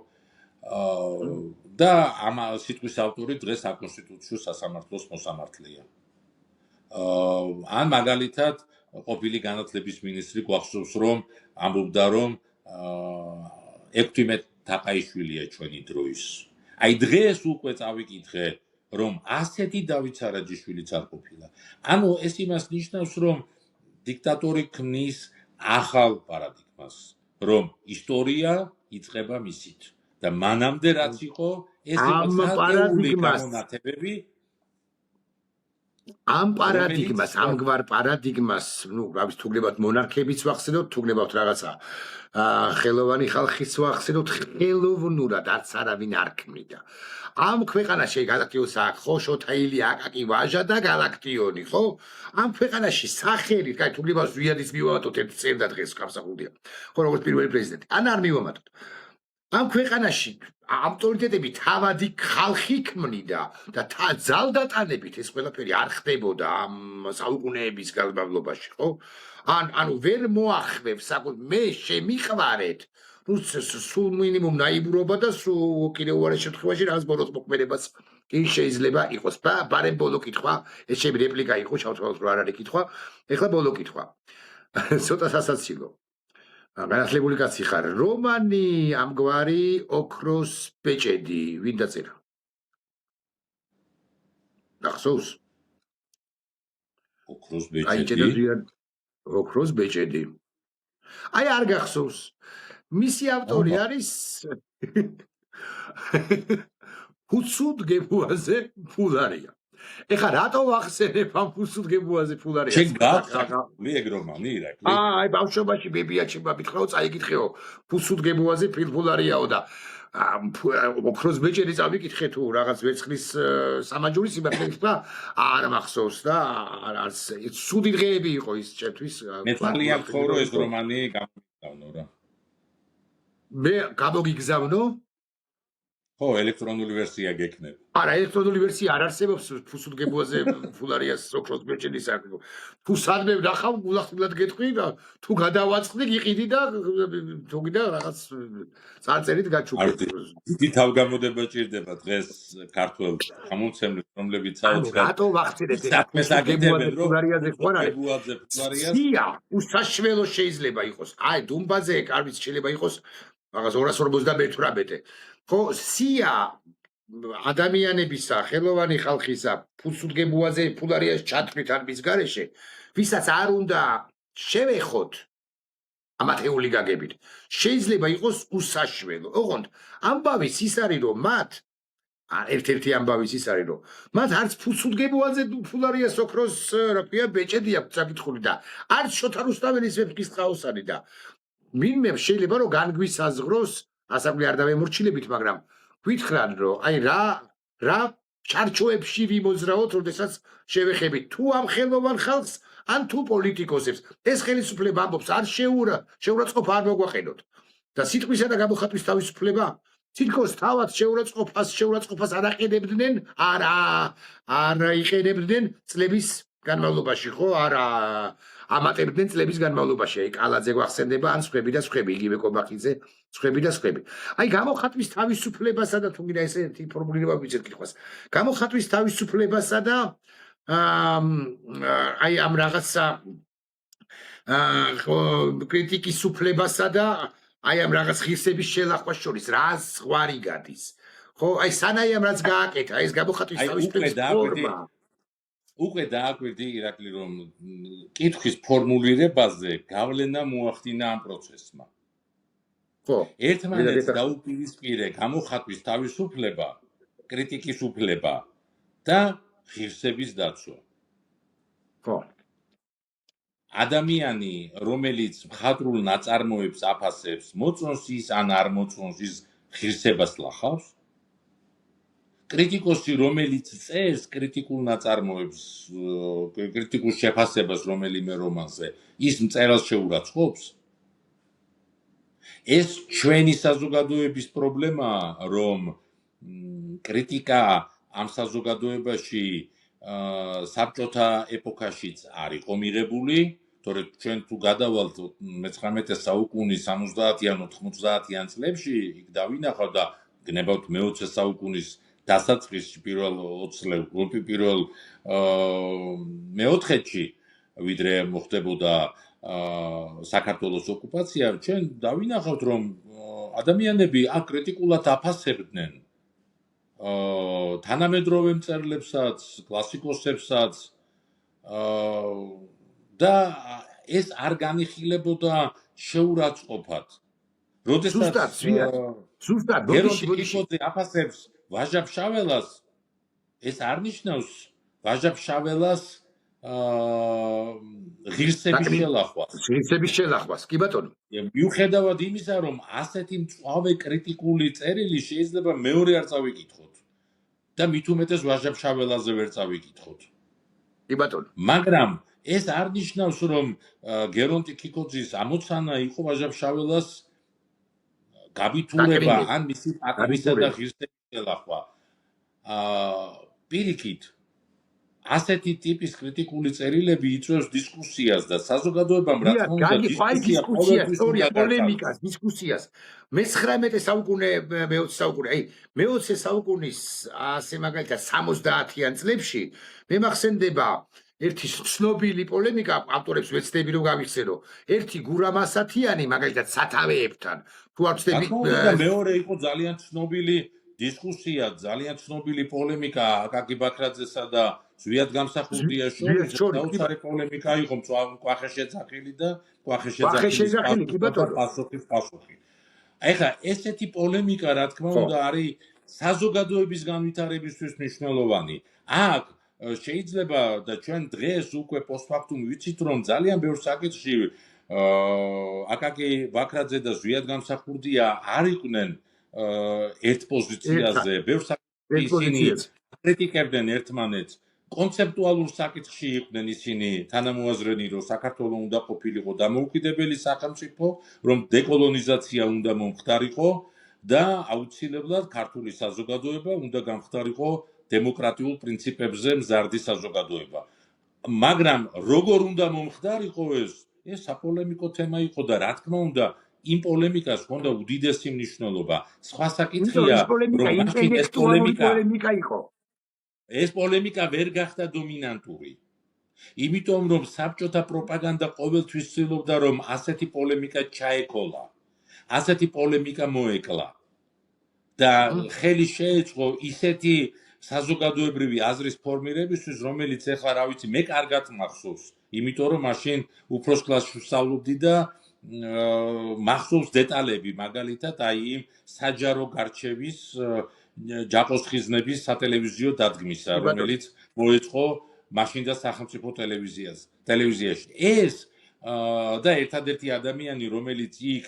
Speaker 1: და ამ სიტყვის ავტორი დღეს საკონსტიტუციო სასამართლოს მოსამართლეა. ან მაგალითად ყოფილი განათლების მინისტრი გვახსოვს, რომ ამბობდა, რომ 16 თაყაიშვილია ჩვენი დროის. აი დღეს უკვე წავიკითხე, რომ ასეთი დავით სარაჯიშვილიც არ ყოფილა. ანუ ეს იმას ნიშნავს, რომ დიქტატორი ქმნის ახალ პარადიგმას, რომ ისტორია იწყება მისით და მანამდე რაც იყო, ეს იყო ცალკეული გამონათებები.
Speaker 3: ამ პარადიგმას, ამგვარ პარადიგმას, რა ვიცი, თუ გლებავთ მონარქებიც ვახსენოთ, თუ გლებავთ რაღაცა ხელოვანი ხალხიც ვახსენოთ, ხელოვნურად არც არავინ არ ქმნიდა. ამ ქვეყანაში გალაქტიონს აქვს, ხო, შოთაილი, აკაკი, ვაჟა და გალაქტიონი, ხო? ამ ქვეყანაში სახელი, კაი, თუ გლებავთ ზვიადის მივამატოთ ერთ წელს და დღეს გამსახურდია. ხო, როგორც პირველი პრეზიდენტი. ან არ მივამატოთ. ამ ქვეყანაში ავტორიტეტები თავადი ხალხი ქმნიდა და ძალდატანებით ეს ყველაფერი არ ხდებოდა ამ საუკუნეების განმავლობაში, ხო? ანუ ვერ მოახმევს, საკუთარ მე შემიყვარეთ, სულ მინიმუმ ნაიბრობა და სულ კიდევ უარეს შემთხვევაში რაღაც ბოლოს მოქმედებას კი შეიძლება იყოს. ბარემ ბოლო კითხვა, ეს ჩემი რეპლიკა იყო, ჩავთვალოთ რომ არ არის კითხვა. ეხლა ბოლო კითხვა. ცოტა სასაცილო. განათლებული კაცი ხარ. რომანი ამგვარი ოქროს ბეჭედი, ვინ დაწერა? გახსოვს?
Speaker 1: ოქროს
Speaker 3: აი
Speaker 1: ბეჭედი.
Speaker 3: ჭედაზიან ოქროს ბეჭედი. აი არ გახსოვს. მისი ავტორი არის ფუსუდ გებუაზე ფულარია. ეხლა რატო ვახსენებ ამ ფუსუდ გებუაზე ფულარიას?
Speaker 1: შენ გახსოვს ეგ რომანი ირაკლი?
Speaker 3: აი ბავშვობაში ბებიაჩემ მითხრაო წაიკითხეო ფუსუდ გებუაზე ფულარიაო და ოქროს ბეჭედი წავიკითხე თუ რაღაც ვერცხლის სამაჯური სიმართლე თქვა არ მახსოვს და არც ცუდი დღეები იყო ის ჩემთვის.
Speaker 1: მე ძალიან ვთხოვ რომ ეს რომანი გამოგიგზავნო რა.
Speaker 3: მე გამოგიგზავნო?
Speaker 1: ხო, ელექტრონული ვერსია გექნება.
Speaker 3: არა, ელექტრონული ვერსია არ არსებობს ფუსუდ გებუაზე ფულარიას ოქროს ბეჭედის საკითხი. თუ სადმე ვნახავ, გულახდილად გეტყვი და თუ გადავაწყდი, იყიდი და თუ გინდა რაღაც წარწერით გაჩუქე.
Speaker 1: დიდი თავგამოდება ჭირდება დღეს ქართულ გამომცემლებს, რომლებიც საოცრად
Speaker 3: რატო ვახცინეთ
Speaker 1: საქმეს აკეთებენ, რომ
Speaker 3: ფულარიაზე ხوار არის?
Speaker 1: გებუაზე ფულარიას
Speaker 3: სია უსაშველო შეიძლება იყოს. აი, დუმბაზე კარვიც შეიძლება იყოს რაღაც 258. ხო, სია ადამიანებისა, ხელოვანი ხალხისა, ფუსუდგებუაზე ფულარიას ჩათვლით არ მის გარეშე, ვისაც არ უნდა შევეხოთ ამათეული გაგებით. შეიძლება იყოს უსაშველო. ოღონდ ამბავის ის არის, რომ მათ ერთ-ერთი ამბავის ის არის, რომ მათ არც ფუსუდგებუაზე ფულარიას ოქროს რაფია ბეჭედი აქვს საკითხული და არც შოთა რუსთაველის ვეფხისტყაოსანი და ვინმე შეიძლება რომ განგვისაზღვროს ასაკვი არ დავემორჩილებით, მაგრამ გვითხრან რომ აი რა ჩარჩოებში ვიმოძრაოთ, როდესაც შევეხებით თუ ამ ხელოვან ხალხს, ან თუ პოლიტიკოსებს. ეს ხელისუფლება ამბობს არ შეურაცხყოფა არ მოგვაყენოთ. და სიტყვისა და გამოხატვის თავისუფლება თითქოს თავად შეურაცხყოფას არ აყენებდნენ, არ იყენებდნენ წლების განმავლობაში, ხო? არა ამატებდნენ წლების განმავლობაში. აი კალაძე გვახსენდება, ან სხვები და სხვები, იგივე კობახიძე, სხვები და სხვები. აი გამოხატვის თავისუფლებასა და თუ გინდა ესე ერთი ფორმულირება ვიცით კითხვას. გამოხატვის თავისუფლებასა და აი ამ რაღაცა კრიტიკის უფლებასა და აი ამ რაღაც ღირსების შელახვას შორის რა ზღვარი გადის. ხო, აი სანაიამ რაც გააკეთა, ეს გამოხატვის თავისუფლების ფორმა.
Speaker 1: უკვე დააკვირდი ირაკლი რომ კითხვის ფორმულირებაზე გავლენა მოახდინა ამ პროცესმა.
Speaker 3: ხო,
Speaker 1: ერთმანეთს დაუპირისპირე გამოხატვის თავისუფლება, კრიტიკის უფლება და ღირსების დაცვა.
Speaker 3: ხო.
Speaker 1: ადამიანი, რომელიც მხატვრულ ნაწარმოებს აფასებს, მოწონს ის ან არ მოწონს ის ღირსებას ლახავს. კრიტიკოსი, რომელიც წერს კრიტიკულ ნაწარმოებს, კრიტიკულ შეფასებას რომელიმე რომანზე, ის მწერალს შეურაცხყოფს. ეს ჩვენი საზოგადოების პრობლემაა, რომ კრიტიკა ამ საზოგადოებაში საბჭოთა ეპოქაშიც არ იყო მიღებული, თორემ ჩვენ თუ გადავალთ მე-19 საუკუნის 70-იან 90-იან წლებში, იქ დავინახავ და გნებავთ მე-20 საუკუნის დასაწყისში პირველ 20-მეოთხედში, ვიდრე მოხდებოდა საქართველოს ოკუპაცია, ჩვენ დავინახავთ, რომ ადამიანები აქ კრიტიკულად აფასებდნენ თანამედროვე მწერლებსაც, კლასიკოსებსაც და ეს არ განიხილებოდა შეურაცხყოფად. როდესაც
Speaker 3: ზუსტად
Speaker 1: გერონტიკოძე აფასებს ვაჟა-ფშაველას, ეს არ ნიშნავს ვაჟა-ფშაველას ღირსების შელახვას. კი ბატონო. მიუხედავად იმისა, რომ ასეთი მწვავე კრიტიკული წერილი შეიძლება მეორე არ წავიკითხოთ და მით უმეტეს ვაჟა-ფშაველაზე ვერ წავიკითხოთ.
Speaker 3: კი ბატონო.
Speaker 1: მაგრამ ეს არ ნიშნავს, რომ გერონტი ქიქოძის ამოცანა იყო ვაჟა-ფშაველას გაბიტურება ან მისი პატივისა და
Speaker 3: გაბიტურება.
Speaker 1: ღირსების შელახვა. პირიქით ასეთი ტიპის კრიტიკული წერილები იწვევს დისკუსიას და საზოგადოებამ რა
Speaker 3: დიახ,
Speaker 1: თქმა უნდა
Speaker 3: გაგი, ხო, აი
Speaker 1: დისკუსია
Speaker 3: დისკუსია,
Speaker 1: ყოველთვის
Speaker 3: სწორია,
Speaker 1: უნდა გაცალოს.
Speaker 3: პოლემიკას, დისკუსიას. მე-19 საუკუნე, მე-20 საუკუნე, აი, მე-20 საუკუნის ასე მაგალითად 70-იან წლებში მე მახსენდება ერთი ცნობილი პოლემიკა, ავტორებს ვეცდები რომ გავიხსენო. ერთი გურამასათიანი, მაგალითად სათავეებთან, თუ არ
Speaker 1: რა
Speaker 3: ვცდები,
Speaker 1: თქმა უნდა და მეორე იყო ძალიან ცნობილი დისკუსია, ძალიან ცნობილი პოლემიკა აკაკი ბაქრაძესა და ზვიად გამსახურდიას შორის. საოცარი პოლემიკა იყო კვახეშეძახილი და კვახეშეძახილის
Speaker 3: კი ბატონო.
Speaker 1: პასუხი. ეხლა ესეთი პოლემიკა რა თქმა უნდა არის საზოგადოების განვითარებისთვის მნიშვნელოვანი. აქ შეიძლება და ჩვენ დღეს უკვე პოსტფაქტუმ ვიცით რომ ძალიან ბევრ საკითხში აკაკი ბაქრაძე და ზვიად გამსახურდია არ იყვნენ ერთ პოზიციაზე, ბევრ საკითხში ისინი კრიტიკებდნენ ერთმანეთს. კონცეპტუალურ საკითხში იყვნენ ისინი თანამოაზრენი, რომ საქართველოს უნდა ყოფილიყო დამოუკიდებელი სახელმწიფო, რომ დეკოლონიზაცია უნდა მომხდარიყო და აუცილებლად ქართული საზოგადოება უნდა გამხდარიყო დემოკრატიულ პრინციპებზე მზარდი საზოგადოება. მაგრამ როგორ უნდა მომხდარიყო ეს საპოლემიკო თემა იყო და რა თქმა უნდა იმ პოლემიკას ჰქონდა უდიდესი მნიშვნელობა. სხვა საკითხია, რომ
Speaker 3: ინტელექტუალური პოლემიკა იყო.
Speaker 1: ეს პოლემიკა ვერ გახდა დომინანტური. იმიტომ რომ საბჭოთა პროპაგანდა ყოველთვის ცდილობდა რომ ასეთი პოლემიკა ჩაეკოლა. ასეთი პოლემიკა მოეკლა. და ხელი შეეწყო ისეთი საზოგადოებრივი აზრის ფორმირებისთვის, რომელიც ეხლა რა ვიცი, მე კარგად მახსოვს, იმიტომ რომ მაშინ უფროს კლასში ვსწავლობდი და მახსოვს დეტალები, მაგალითად, აი იმ საჯარო გარჩევის ჯაყოს ხიზნების სატელევიზიო დადგმისა, რომელიც მოეწყო მაშინ და სახელმწიფო ტელევიზიაში. ეს და ერთადერთი ადამიანი, რომელიც იქ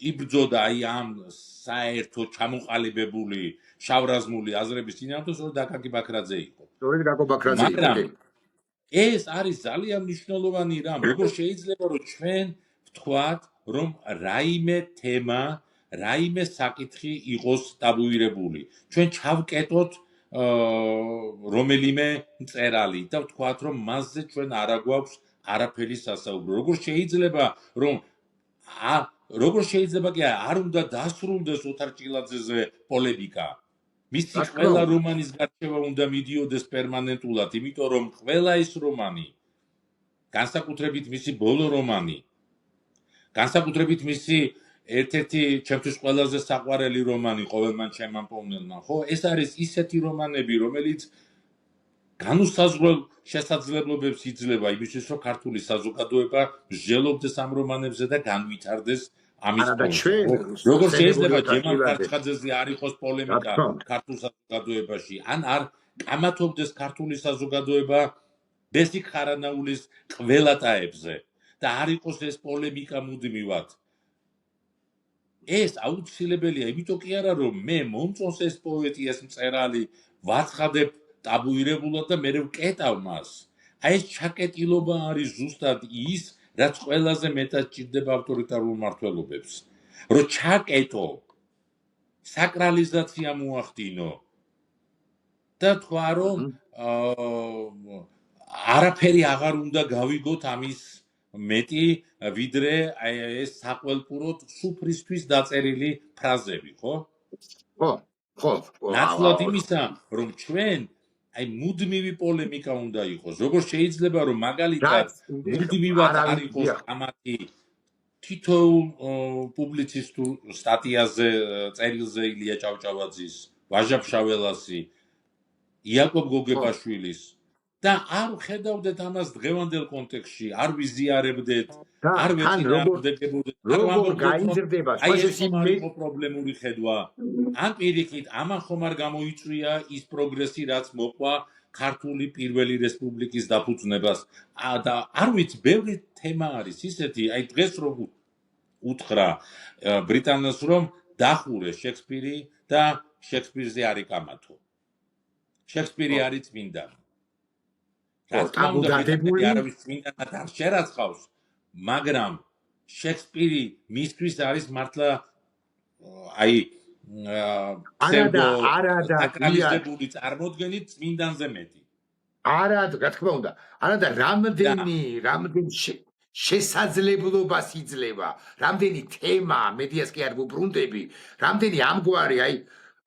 Speaker 1: იბრძოდა აი ამ საერთო ჩამოყალიბებული შავრაზმული აზრების წინააღმდეგ, სწორედ აკაკი ბაქრაძე იყო. მაგრამ ეს არის ძალიან მნიშვნელოვანი რამ, როგორ შეიძლება რომ ჩვენ ვთქვათ, რომ რაიმე თემა, რაიმე საკითხი იყოს ტაბუირებული. ჩვენ ჩავკეტოთ რომელიმე მწერალი და ვთქვათ, რომ მასზე ჩვენ არ აგვაქვს არაფერი სასაუბრო. როგორ შეიძლება კი არ უნდა დასრულდეს ოთარ ჭილაძეზე პოლემიკა. მისი ყველა რომანის გარჩევა უნდა მიდიოდეს პერმანენტულად, იმიტომ რომ ყველა ეს რომანი, განსაკუთრებით მისი ბოლო რომანი, განსაკუთრებით მისი ერთ-ერთი ჩემთვის ყველაზე საყვარელი რომანი ყოველმან ჩემმა პოვნელმა, ხო? ეს არის ისეთი რომანები, რომელიც განუსაზღვრელ შესაძლებლობებს იძლევა იმისთვის, რომ ქართული საზოგადოება მსჯელობდეს ამ რომანებზე და განვითარდეს ამის პონჩი. როგორ შეიძლება ჯემალ კარჩხაძეზე არ იყოს პოლემიკა ქართულ საზოგადოებაში, ან არ კამათობდეს ქართული საზოგადოება ბესიკ ხარანაულის ყველატაებზე და არ იყოს ეს პოლემიკა მუდმივად. ეს აუცილებელია, იმიტომ კი არა, რომ მე მომწონს ეს პოეტი, ეს მწერალი, ვაცხადებ ტაბუირებულად და მე ვკეტავ მას. აი ეს ჩაკეტილობა არის ზუსტად ის, რაც ყველაზე მეტად ჭირდება ავტორიტარულ მმართველობებს. რომ ჩაკეტო, საკრალიზაცია მოახდინო და თქვა, რომ არაფერი აღარ უნდა გავიგოთ ამის მეტი, ვიდრე ეს საყველპუროდ სუფრისთვის დაწერილი ფრაზები, ხო?
Speaker 3: ხო.
Speaker 1: ნაცვლად იმისა, რომ ჩვენ აი მუდმივი პოლემიკა უნდა იყოს. როგორ შეიძლება რომ მაგალითად მუდმივად არ იყოს კამათი თითოეულ პუბლიცისტურ სტატიაზე, წერილზე ილია ჭავჭავაძის, ვაჟა ფშაველასი, იაკობ გოგებაშვილის და არ ხედავდეთ ამას დღევანდელ კონტექსტში, არ ვიზიარებდეთ, არ ვეცინააღმდეგებოდეთ.
Speaker 3: როგორ გაიზრდება
Speaker 1: ეს პრობლემური ხედვა. ან პირიქით, ამან ხომ არ გამოიწვია ის პროგრესი, რაც მოყვა ქართული პირველი რესპუბლიკის დაფუძნებას. და არ ვიცი, ბევრი თემა არის ისეთი, აი დღეს რომ უთხრა ბრიტანელს, რომ დახურე შექსპირი და შექსპირზე არ იკამათო. შექსპირი არის წმინდანი. რა თქმა უნდა, არავის წმინდანად არ შერაცხავს, მაგრამ შექსპირი მისთვის არის მართლა აი
Speaker 3: არადა,
Speaker 1: ფსევდო
Speaker 3: არადა,
Speaker 1: საკრალიზებული წარმოდგენით წმინდანზე მეტი.
Speaker 3: არადა, რა თქმა უნდა. არადა, რამდენი შესაძლებლობას იძლევა, რამდენი თემა, მედიას კი არ ვუბრუნდები, რამდენი ამგვარი აი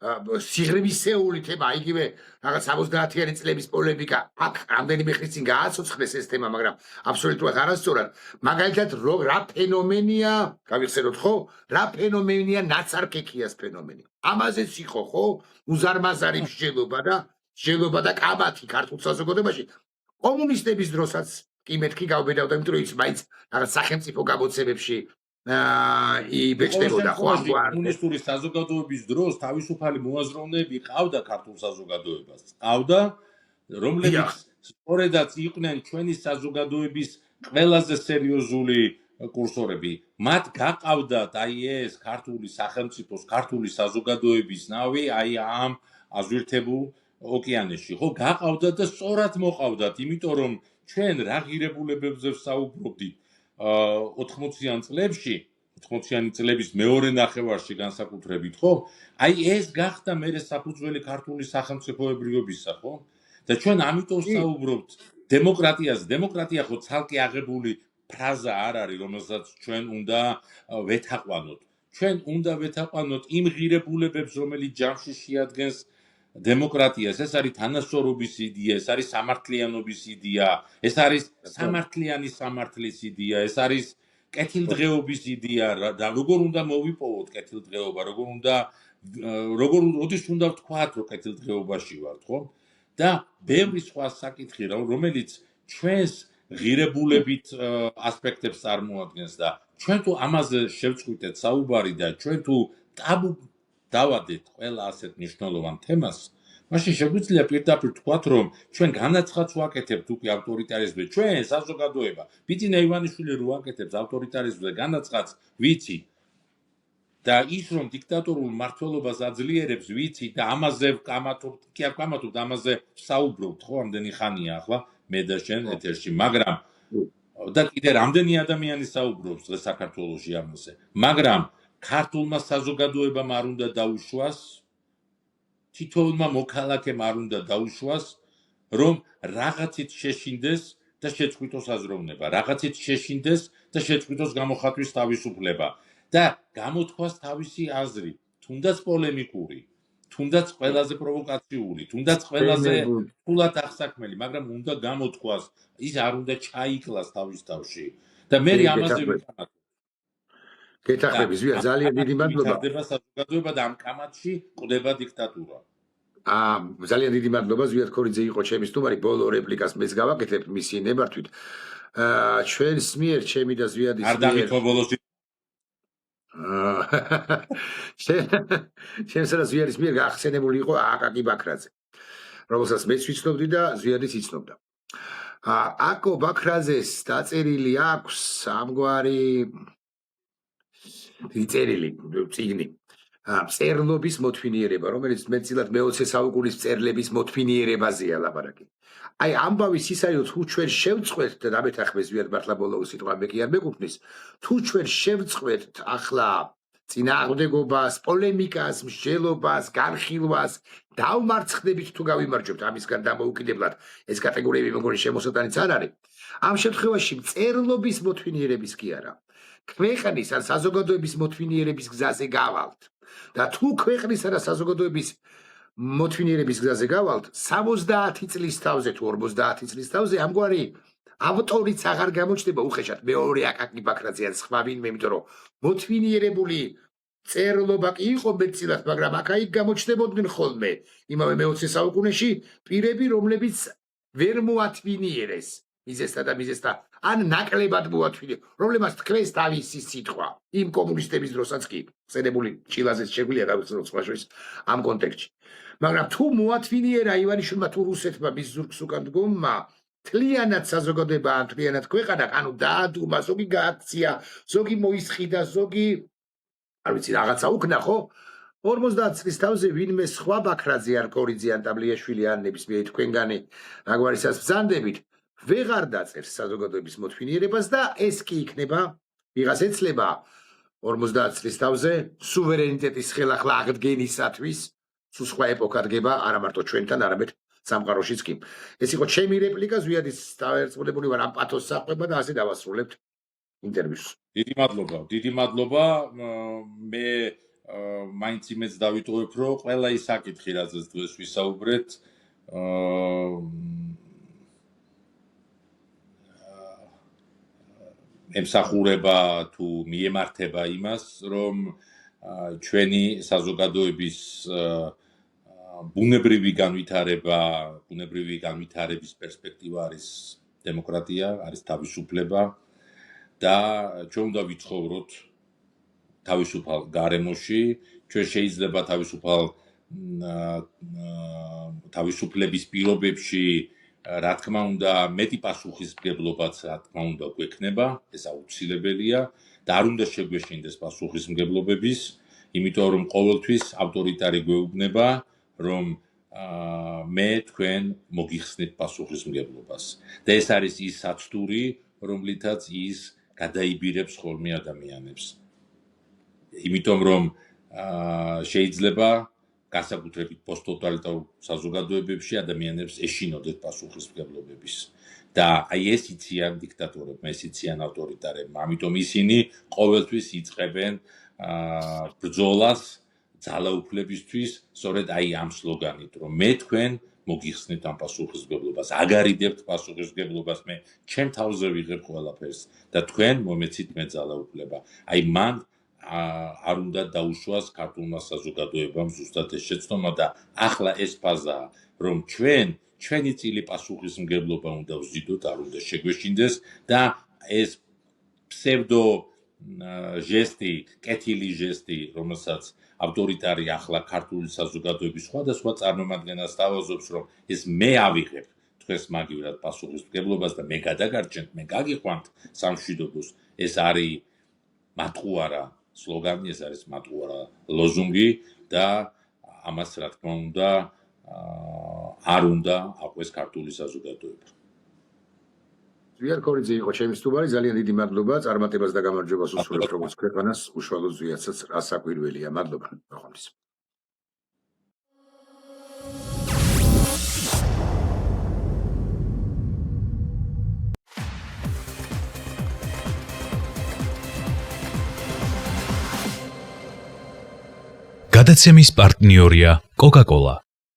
Speaker 3: სიღრმისეული თემა, იგივე რაღაც 70-იანი წლების პოლემიკა, აქ რამდენიმე ხნის წინ გააცოცხლეს ეს თემა, მაგრამ აბსოლუტურად არასწორად. მაგალითად, რა ფენომენია, გავიხსენოთ ხო? რა ფენომენია ნაცარქექიას ფენომენი. ამაზეც იყო ხო? უზარმაზარი მსჯელობა და კამათი ქართულ საზოგადოებაში. კომუნისტების დროსაც კი მეთქი გავბედავდა, იმიტომ რომ ის მაინც რაღაც სახელმწიფო გამოცემებში იბეჭდებოდა ხო ამგვარ
Speaker 1: კომუნისტური საზოგადოების დროს თავისუფალი მოაზროვნეები ყავდა ქართულ საზოგადოებას. ყავდა, რომლებიც სწორედაც იყვნენ ჩვენი საზოგადოების ყველაზე სერიოზული კურსორები. მათ გაყავდათ აი ეს ქართული სახელმწიფოს, ქართული საზოგადოების ნავი აი ამ აზვირთებულ ოკეანეში. ხო, გაყავდათ და სწორად მოყავდათ, იმიტომ რომ ჩვენ რა ღირებულებებზე ვსაუბრობდით 80-იან წლებში, 80-იანი წლების მეორე ნახევარში განსაკუთრებით, ხო? აი ეს გახდა მერე საფუძველი ქართული სახელმწიფოებრიობისა, ხო? და ჩვენ ამიტომ ვსაუბრობთ დემოკრატიაზე. დემოკრატია ხო ცალკე აღებული ფრაზა არ არის, რომელსაც ჩვენ უნდა ვეთაყვანოთ. ჩვენ უნდა ვეთაყვანოთ იმ ღირებულებებს, რომელიც ჯამში შეადგენს დემოკრატიას. ეს არის თანასწორობის იდეა, ეს არის სამართლიანობის იდეა, ეს არის სამართლიანი სამართლის იდეა, ეს არის კეთილდღეობის იდეა და როგორ უნდა მოვიპოვოთ კეთილდღეობა, როდის უნდა ვთქვათ, რომ კეთილდღეობაში ვართ, ხო? და ბევრი სხვა საკითხი, რომელიც ჩვენს ღირებულებით ასპექტებს წარმოადგენს და ჩვენ თუ ამაზე შევწყვიტეთ საუბარი და ჩვენ თუ ტაბუ დავადეთ ყველა ასეთ მნიშვნელოვან თემას, მაშინ შეგვიძლია პირდაპირ თქვათ, რომ ჩვენ განაცხადს ვაკეთებთ უკვე ავტორიტარიზმზე, ჩვენ საზოგადოება. ბიძინა ივანიშვილი რო აკეთებს ავტორიტარიზმზე განაცხადს, ვიცი. და ის რომ დიქტატორულ მმართველობას აძლიერებს, ვიცი და ამაზე ვკამათობთ, კი არ ვკამათობთ, ამაზე ვსაუბრობთ, ხო, ამდენი ხანია ახლა მე და შენ ეთერში, მაგრამ და კიდე რამდენი ადამიანი საუბრობს დღეს საქართველოში ამაზე, მაგრამ ქართულმა საზოგადოებამ არ უნდა დაუშვას, თითოეულმა მოქალაქემ არ უნდა დაუშვას, რომ რაღაცით შეშინდეს და შეწყვიტოს აზროვნება, რაღაცით შეშინდეს და შეწყვიტოს გამოხატვის თავისუფლება და გამოთქვას თავისი აზრი, თუნდაც პოლემიკური, თუნდაც ყველაზე პროვოკაციული, თუნდაც ყველაზე ფულად აღსაქმელი, მაგრამ უნდა გამოთქვას, ის არ უნდა ჩაიკლას თავის თავში და მე ამაზე ვიტანაკ.
Speaker 3: გეთახმები, ზვია, ძალიან დიდი მადლობა.
Speaker 1: ვითარდება საზოგადოება და ამ კამათში ყდება დიქტატურა.
Speaker 3: ძალიან დიდი მადლობა, ზვიად ქორიძე იყო ჩემი სტუმარი, ბოლო რეპლიკას მეც გავაკეთებ მისი ნებართვით. ჩვენს მიერ, ჩემი და ზვიადის
Speaker 1: არ დამითო ბოლოს
Speaker 3: ჩემსა და ზვიადის მიერ გახსენებული იყო აკაკი ბაქრაძე, რომელსაც მეც ვიცნობდი და ზვიადიც იცნობდა. აკო ბაქრაძეს დაწერილი აქვს ამგვარი წერილი, წიგნი. მწერლობის მოთმინიერება, რომელიც მეტწილად მე-20 საუკუნის მწერლების მოთმინიერებაზეა ლაპარაკი. აი ამბავის ის არის, თუ ჩვენ შევწყვეტ და დამეთახმე ზვიად მართლა ბოლო სიტყვა მე კი არ მეკუთვნის, თუ ჩვენ შევწყვეტ ახლა წინააღმდეგობას, პოლემიკას, მსჯელობას, განხილვას, დავმარცხდებით თუ გავიმარჯვებთ ამისგან დამოუკიდებლად, ეს კატეგორიები მეგონი შემოსატანიც არ არის. ამ შემთხვევაში მწერლობის მოთმინიერების კი არა. ქვეყნის ან საზოგადოების მოთმინიერების გზაზე გავალთ. და თუ ქვეყნისა და საზოგადოების მოთმინიერების გზაზე გავალთ, 70 წლის თავზე თუ 50 წლის თავზე ამგვარი ავტორიც აღარ გამოჩნდება უხეშად მეორე აკაკი ბაქრაძე ან სხვა ვინმე, იმიტომ რომ მოთმინიერებული წერლობა კი იყო მეტწილად, მაგრამ აქ-იქ გამოჩნდებოდნენ ხოლმე იმავე მე-20 საუკუნეში პირები, რომლებიც ვერ მოათმინიერეს მიზესთა და მიზესთა ან ნაკლებად მოათმინე, რომლებას თქვენს თავისი სიტყვა იმ კომუნისტების დროსაც კი ხსენებული ჭილაზეც შეგვიძლია გავიხსენოთ სხვა შორის ამ კონტექსტში. მაგრამ თუ მოათმინიერა ივანიშვილმა თუ რუსეთმა მის ზურგს უკან დგომმა, თლიანად საზოგადოება ან თლიანად ქვეყანა, ანუ დაადუმა, ზოგი გააქცია, ზოგი მოისყიდა, ზოგი არ ვიცი რაღაცა უკნა, ხო? 50 წლის თავზე ვინმე სხვა ბაქრაძე ან ქორიძე ან ტაბლიაშვილი ან ნებისმიერი თქვენგანი რაგვარისას ბრძანდებით ვეღარ დაწერს საზოგადოების მოთმინიერებას და ეს კი იქნება ვიღაც ეცლება 50 წლის თავზე სუვერენიტეტის ხელახლა აღდგენისათვის სულ სხვა ეპოქა დგება არა მარტო ჩვენთან, არამედ სამყაროშიც კი. ეს იყო ჩემი რეპლიკა, ზვიადის დაერწმუნებული ვარ ამ პათოსს საყვება და ასე დავასრულებთ ინტერვიუს.
Speaker 1: დიდი მადლობა. მე მაინც იმეც დავიტოვებ, რომ ყველა ის საკითხი, რაზეც დღეს ვისაუბრეთ, ემსახურება თუ მიემართება იმას, რომ ჩვენი საზოგადოების ბუნებრივი განვითარების პერსპექტივა არის დემოკრატია, არის თავისუფლება და ჩვენ უნდა ვიცხოვროთ თავისუფალ გარემოში, ჩვენ შეიძლება თავისუფლების პირობებში რა თქმა უნდა, მეტი პასუხისმგებლობაც რა თქმა უნდა გვექნება, ეს აუცილებელია და არ უნდა შეგვეშინდეს პასუხისმგებლობების, იმიტომ რომ ყოველთვის ავტორიტარი გვეუბნება, რომ მე თქვენ მოგიხსნით პასუხისმგებლობას. და ეს არის ის საცდური, რომლითაც ის გადაიბირებს ხოლმე ადამიანებს. იმიტომ რომ შეიძლება განსაკუთრებით პოსტტოტალიტარულ საზოგადოებებში ადამიანებს ეშინოდეთ პასუხისმგებლობების და აი ეს იციან დიქტატორებმა, ეს იციან ავტორიტარებმა, ამიტომ ისინი ყოველთვის იწყებენ ბრძოლას ძალაუფლებისთვის, სწორედ აი ამ სლოგანით, რომ მე თქვენ მოგიხსნით ამ პასუხისმგებლობას, აგარიდებთ პასუხისმგებლობას, მე ჩემ თავზე ვიღებ ყველაფერს და თქვენ მომეცით მე ძალაუფლება. აი მან არ უნდა დაუშვას ქართულმა საზოგადოებამ ზუსტად ეს შეცდომა და ახლა ეს ფაზაა, რომ ჩვენი წილი პასუხისმგებლობა უნდა ვზიდოთ, არ უნდა შეგვეშინდეს და ეს ფსევდო ჟესტი, კეთილი ჟესტი, რომელსაც ავტორიტარი ახლა ქართული საზოგადოების სხვადასხვა წარმომადგენელს თავაზობს, რომ ეს მე ავიღებ თქვენს მაგივრად პასუხისმგებლობას და მე გადაგარჩენთ, მე გაგიყვანთ სამშვიდობოს, ეს არის მატყუარა სლოგანი, ეს არის მატყუარა ლოზუნგი და ამას რა თქმა უნდა არ უნდა აყვეს ქართული საზოგადოება.
Speaker 3: ზვიად ქორიძე იყო ჩემი სტუმარი, ძალიან დიდი მადლობა, წარმატებას და გამარჯვებას უსურვებ როგორც ქვეყანას, უშუალოდ ზვიადსაც ასაკვირველია. მადლობა. ნახვამდის.
Speaker 2: გადაცემის პარტნიორია Coca-Cola.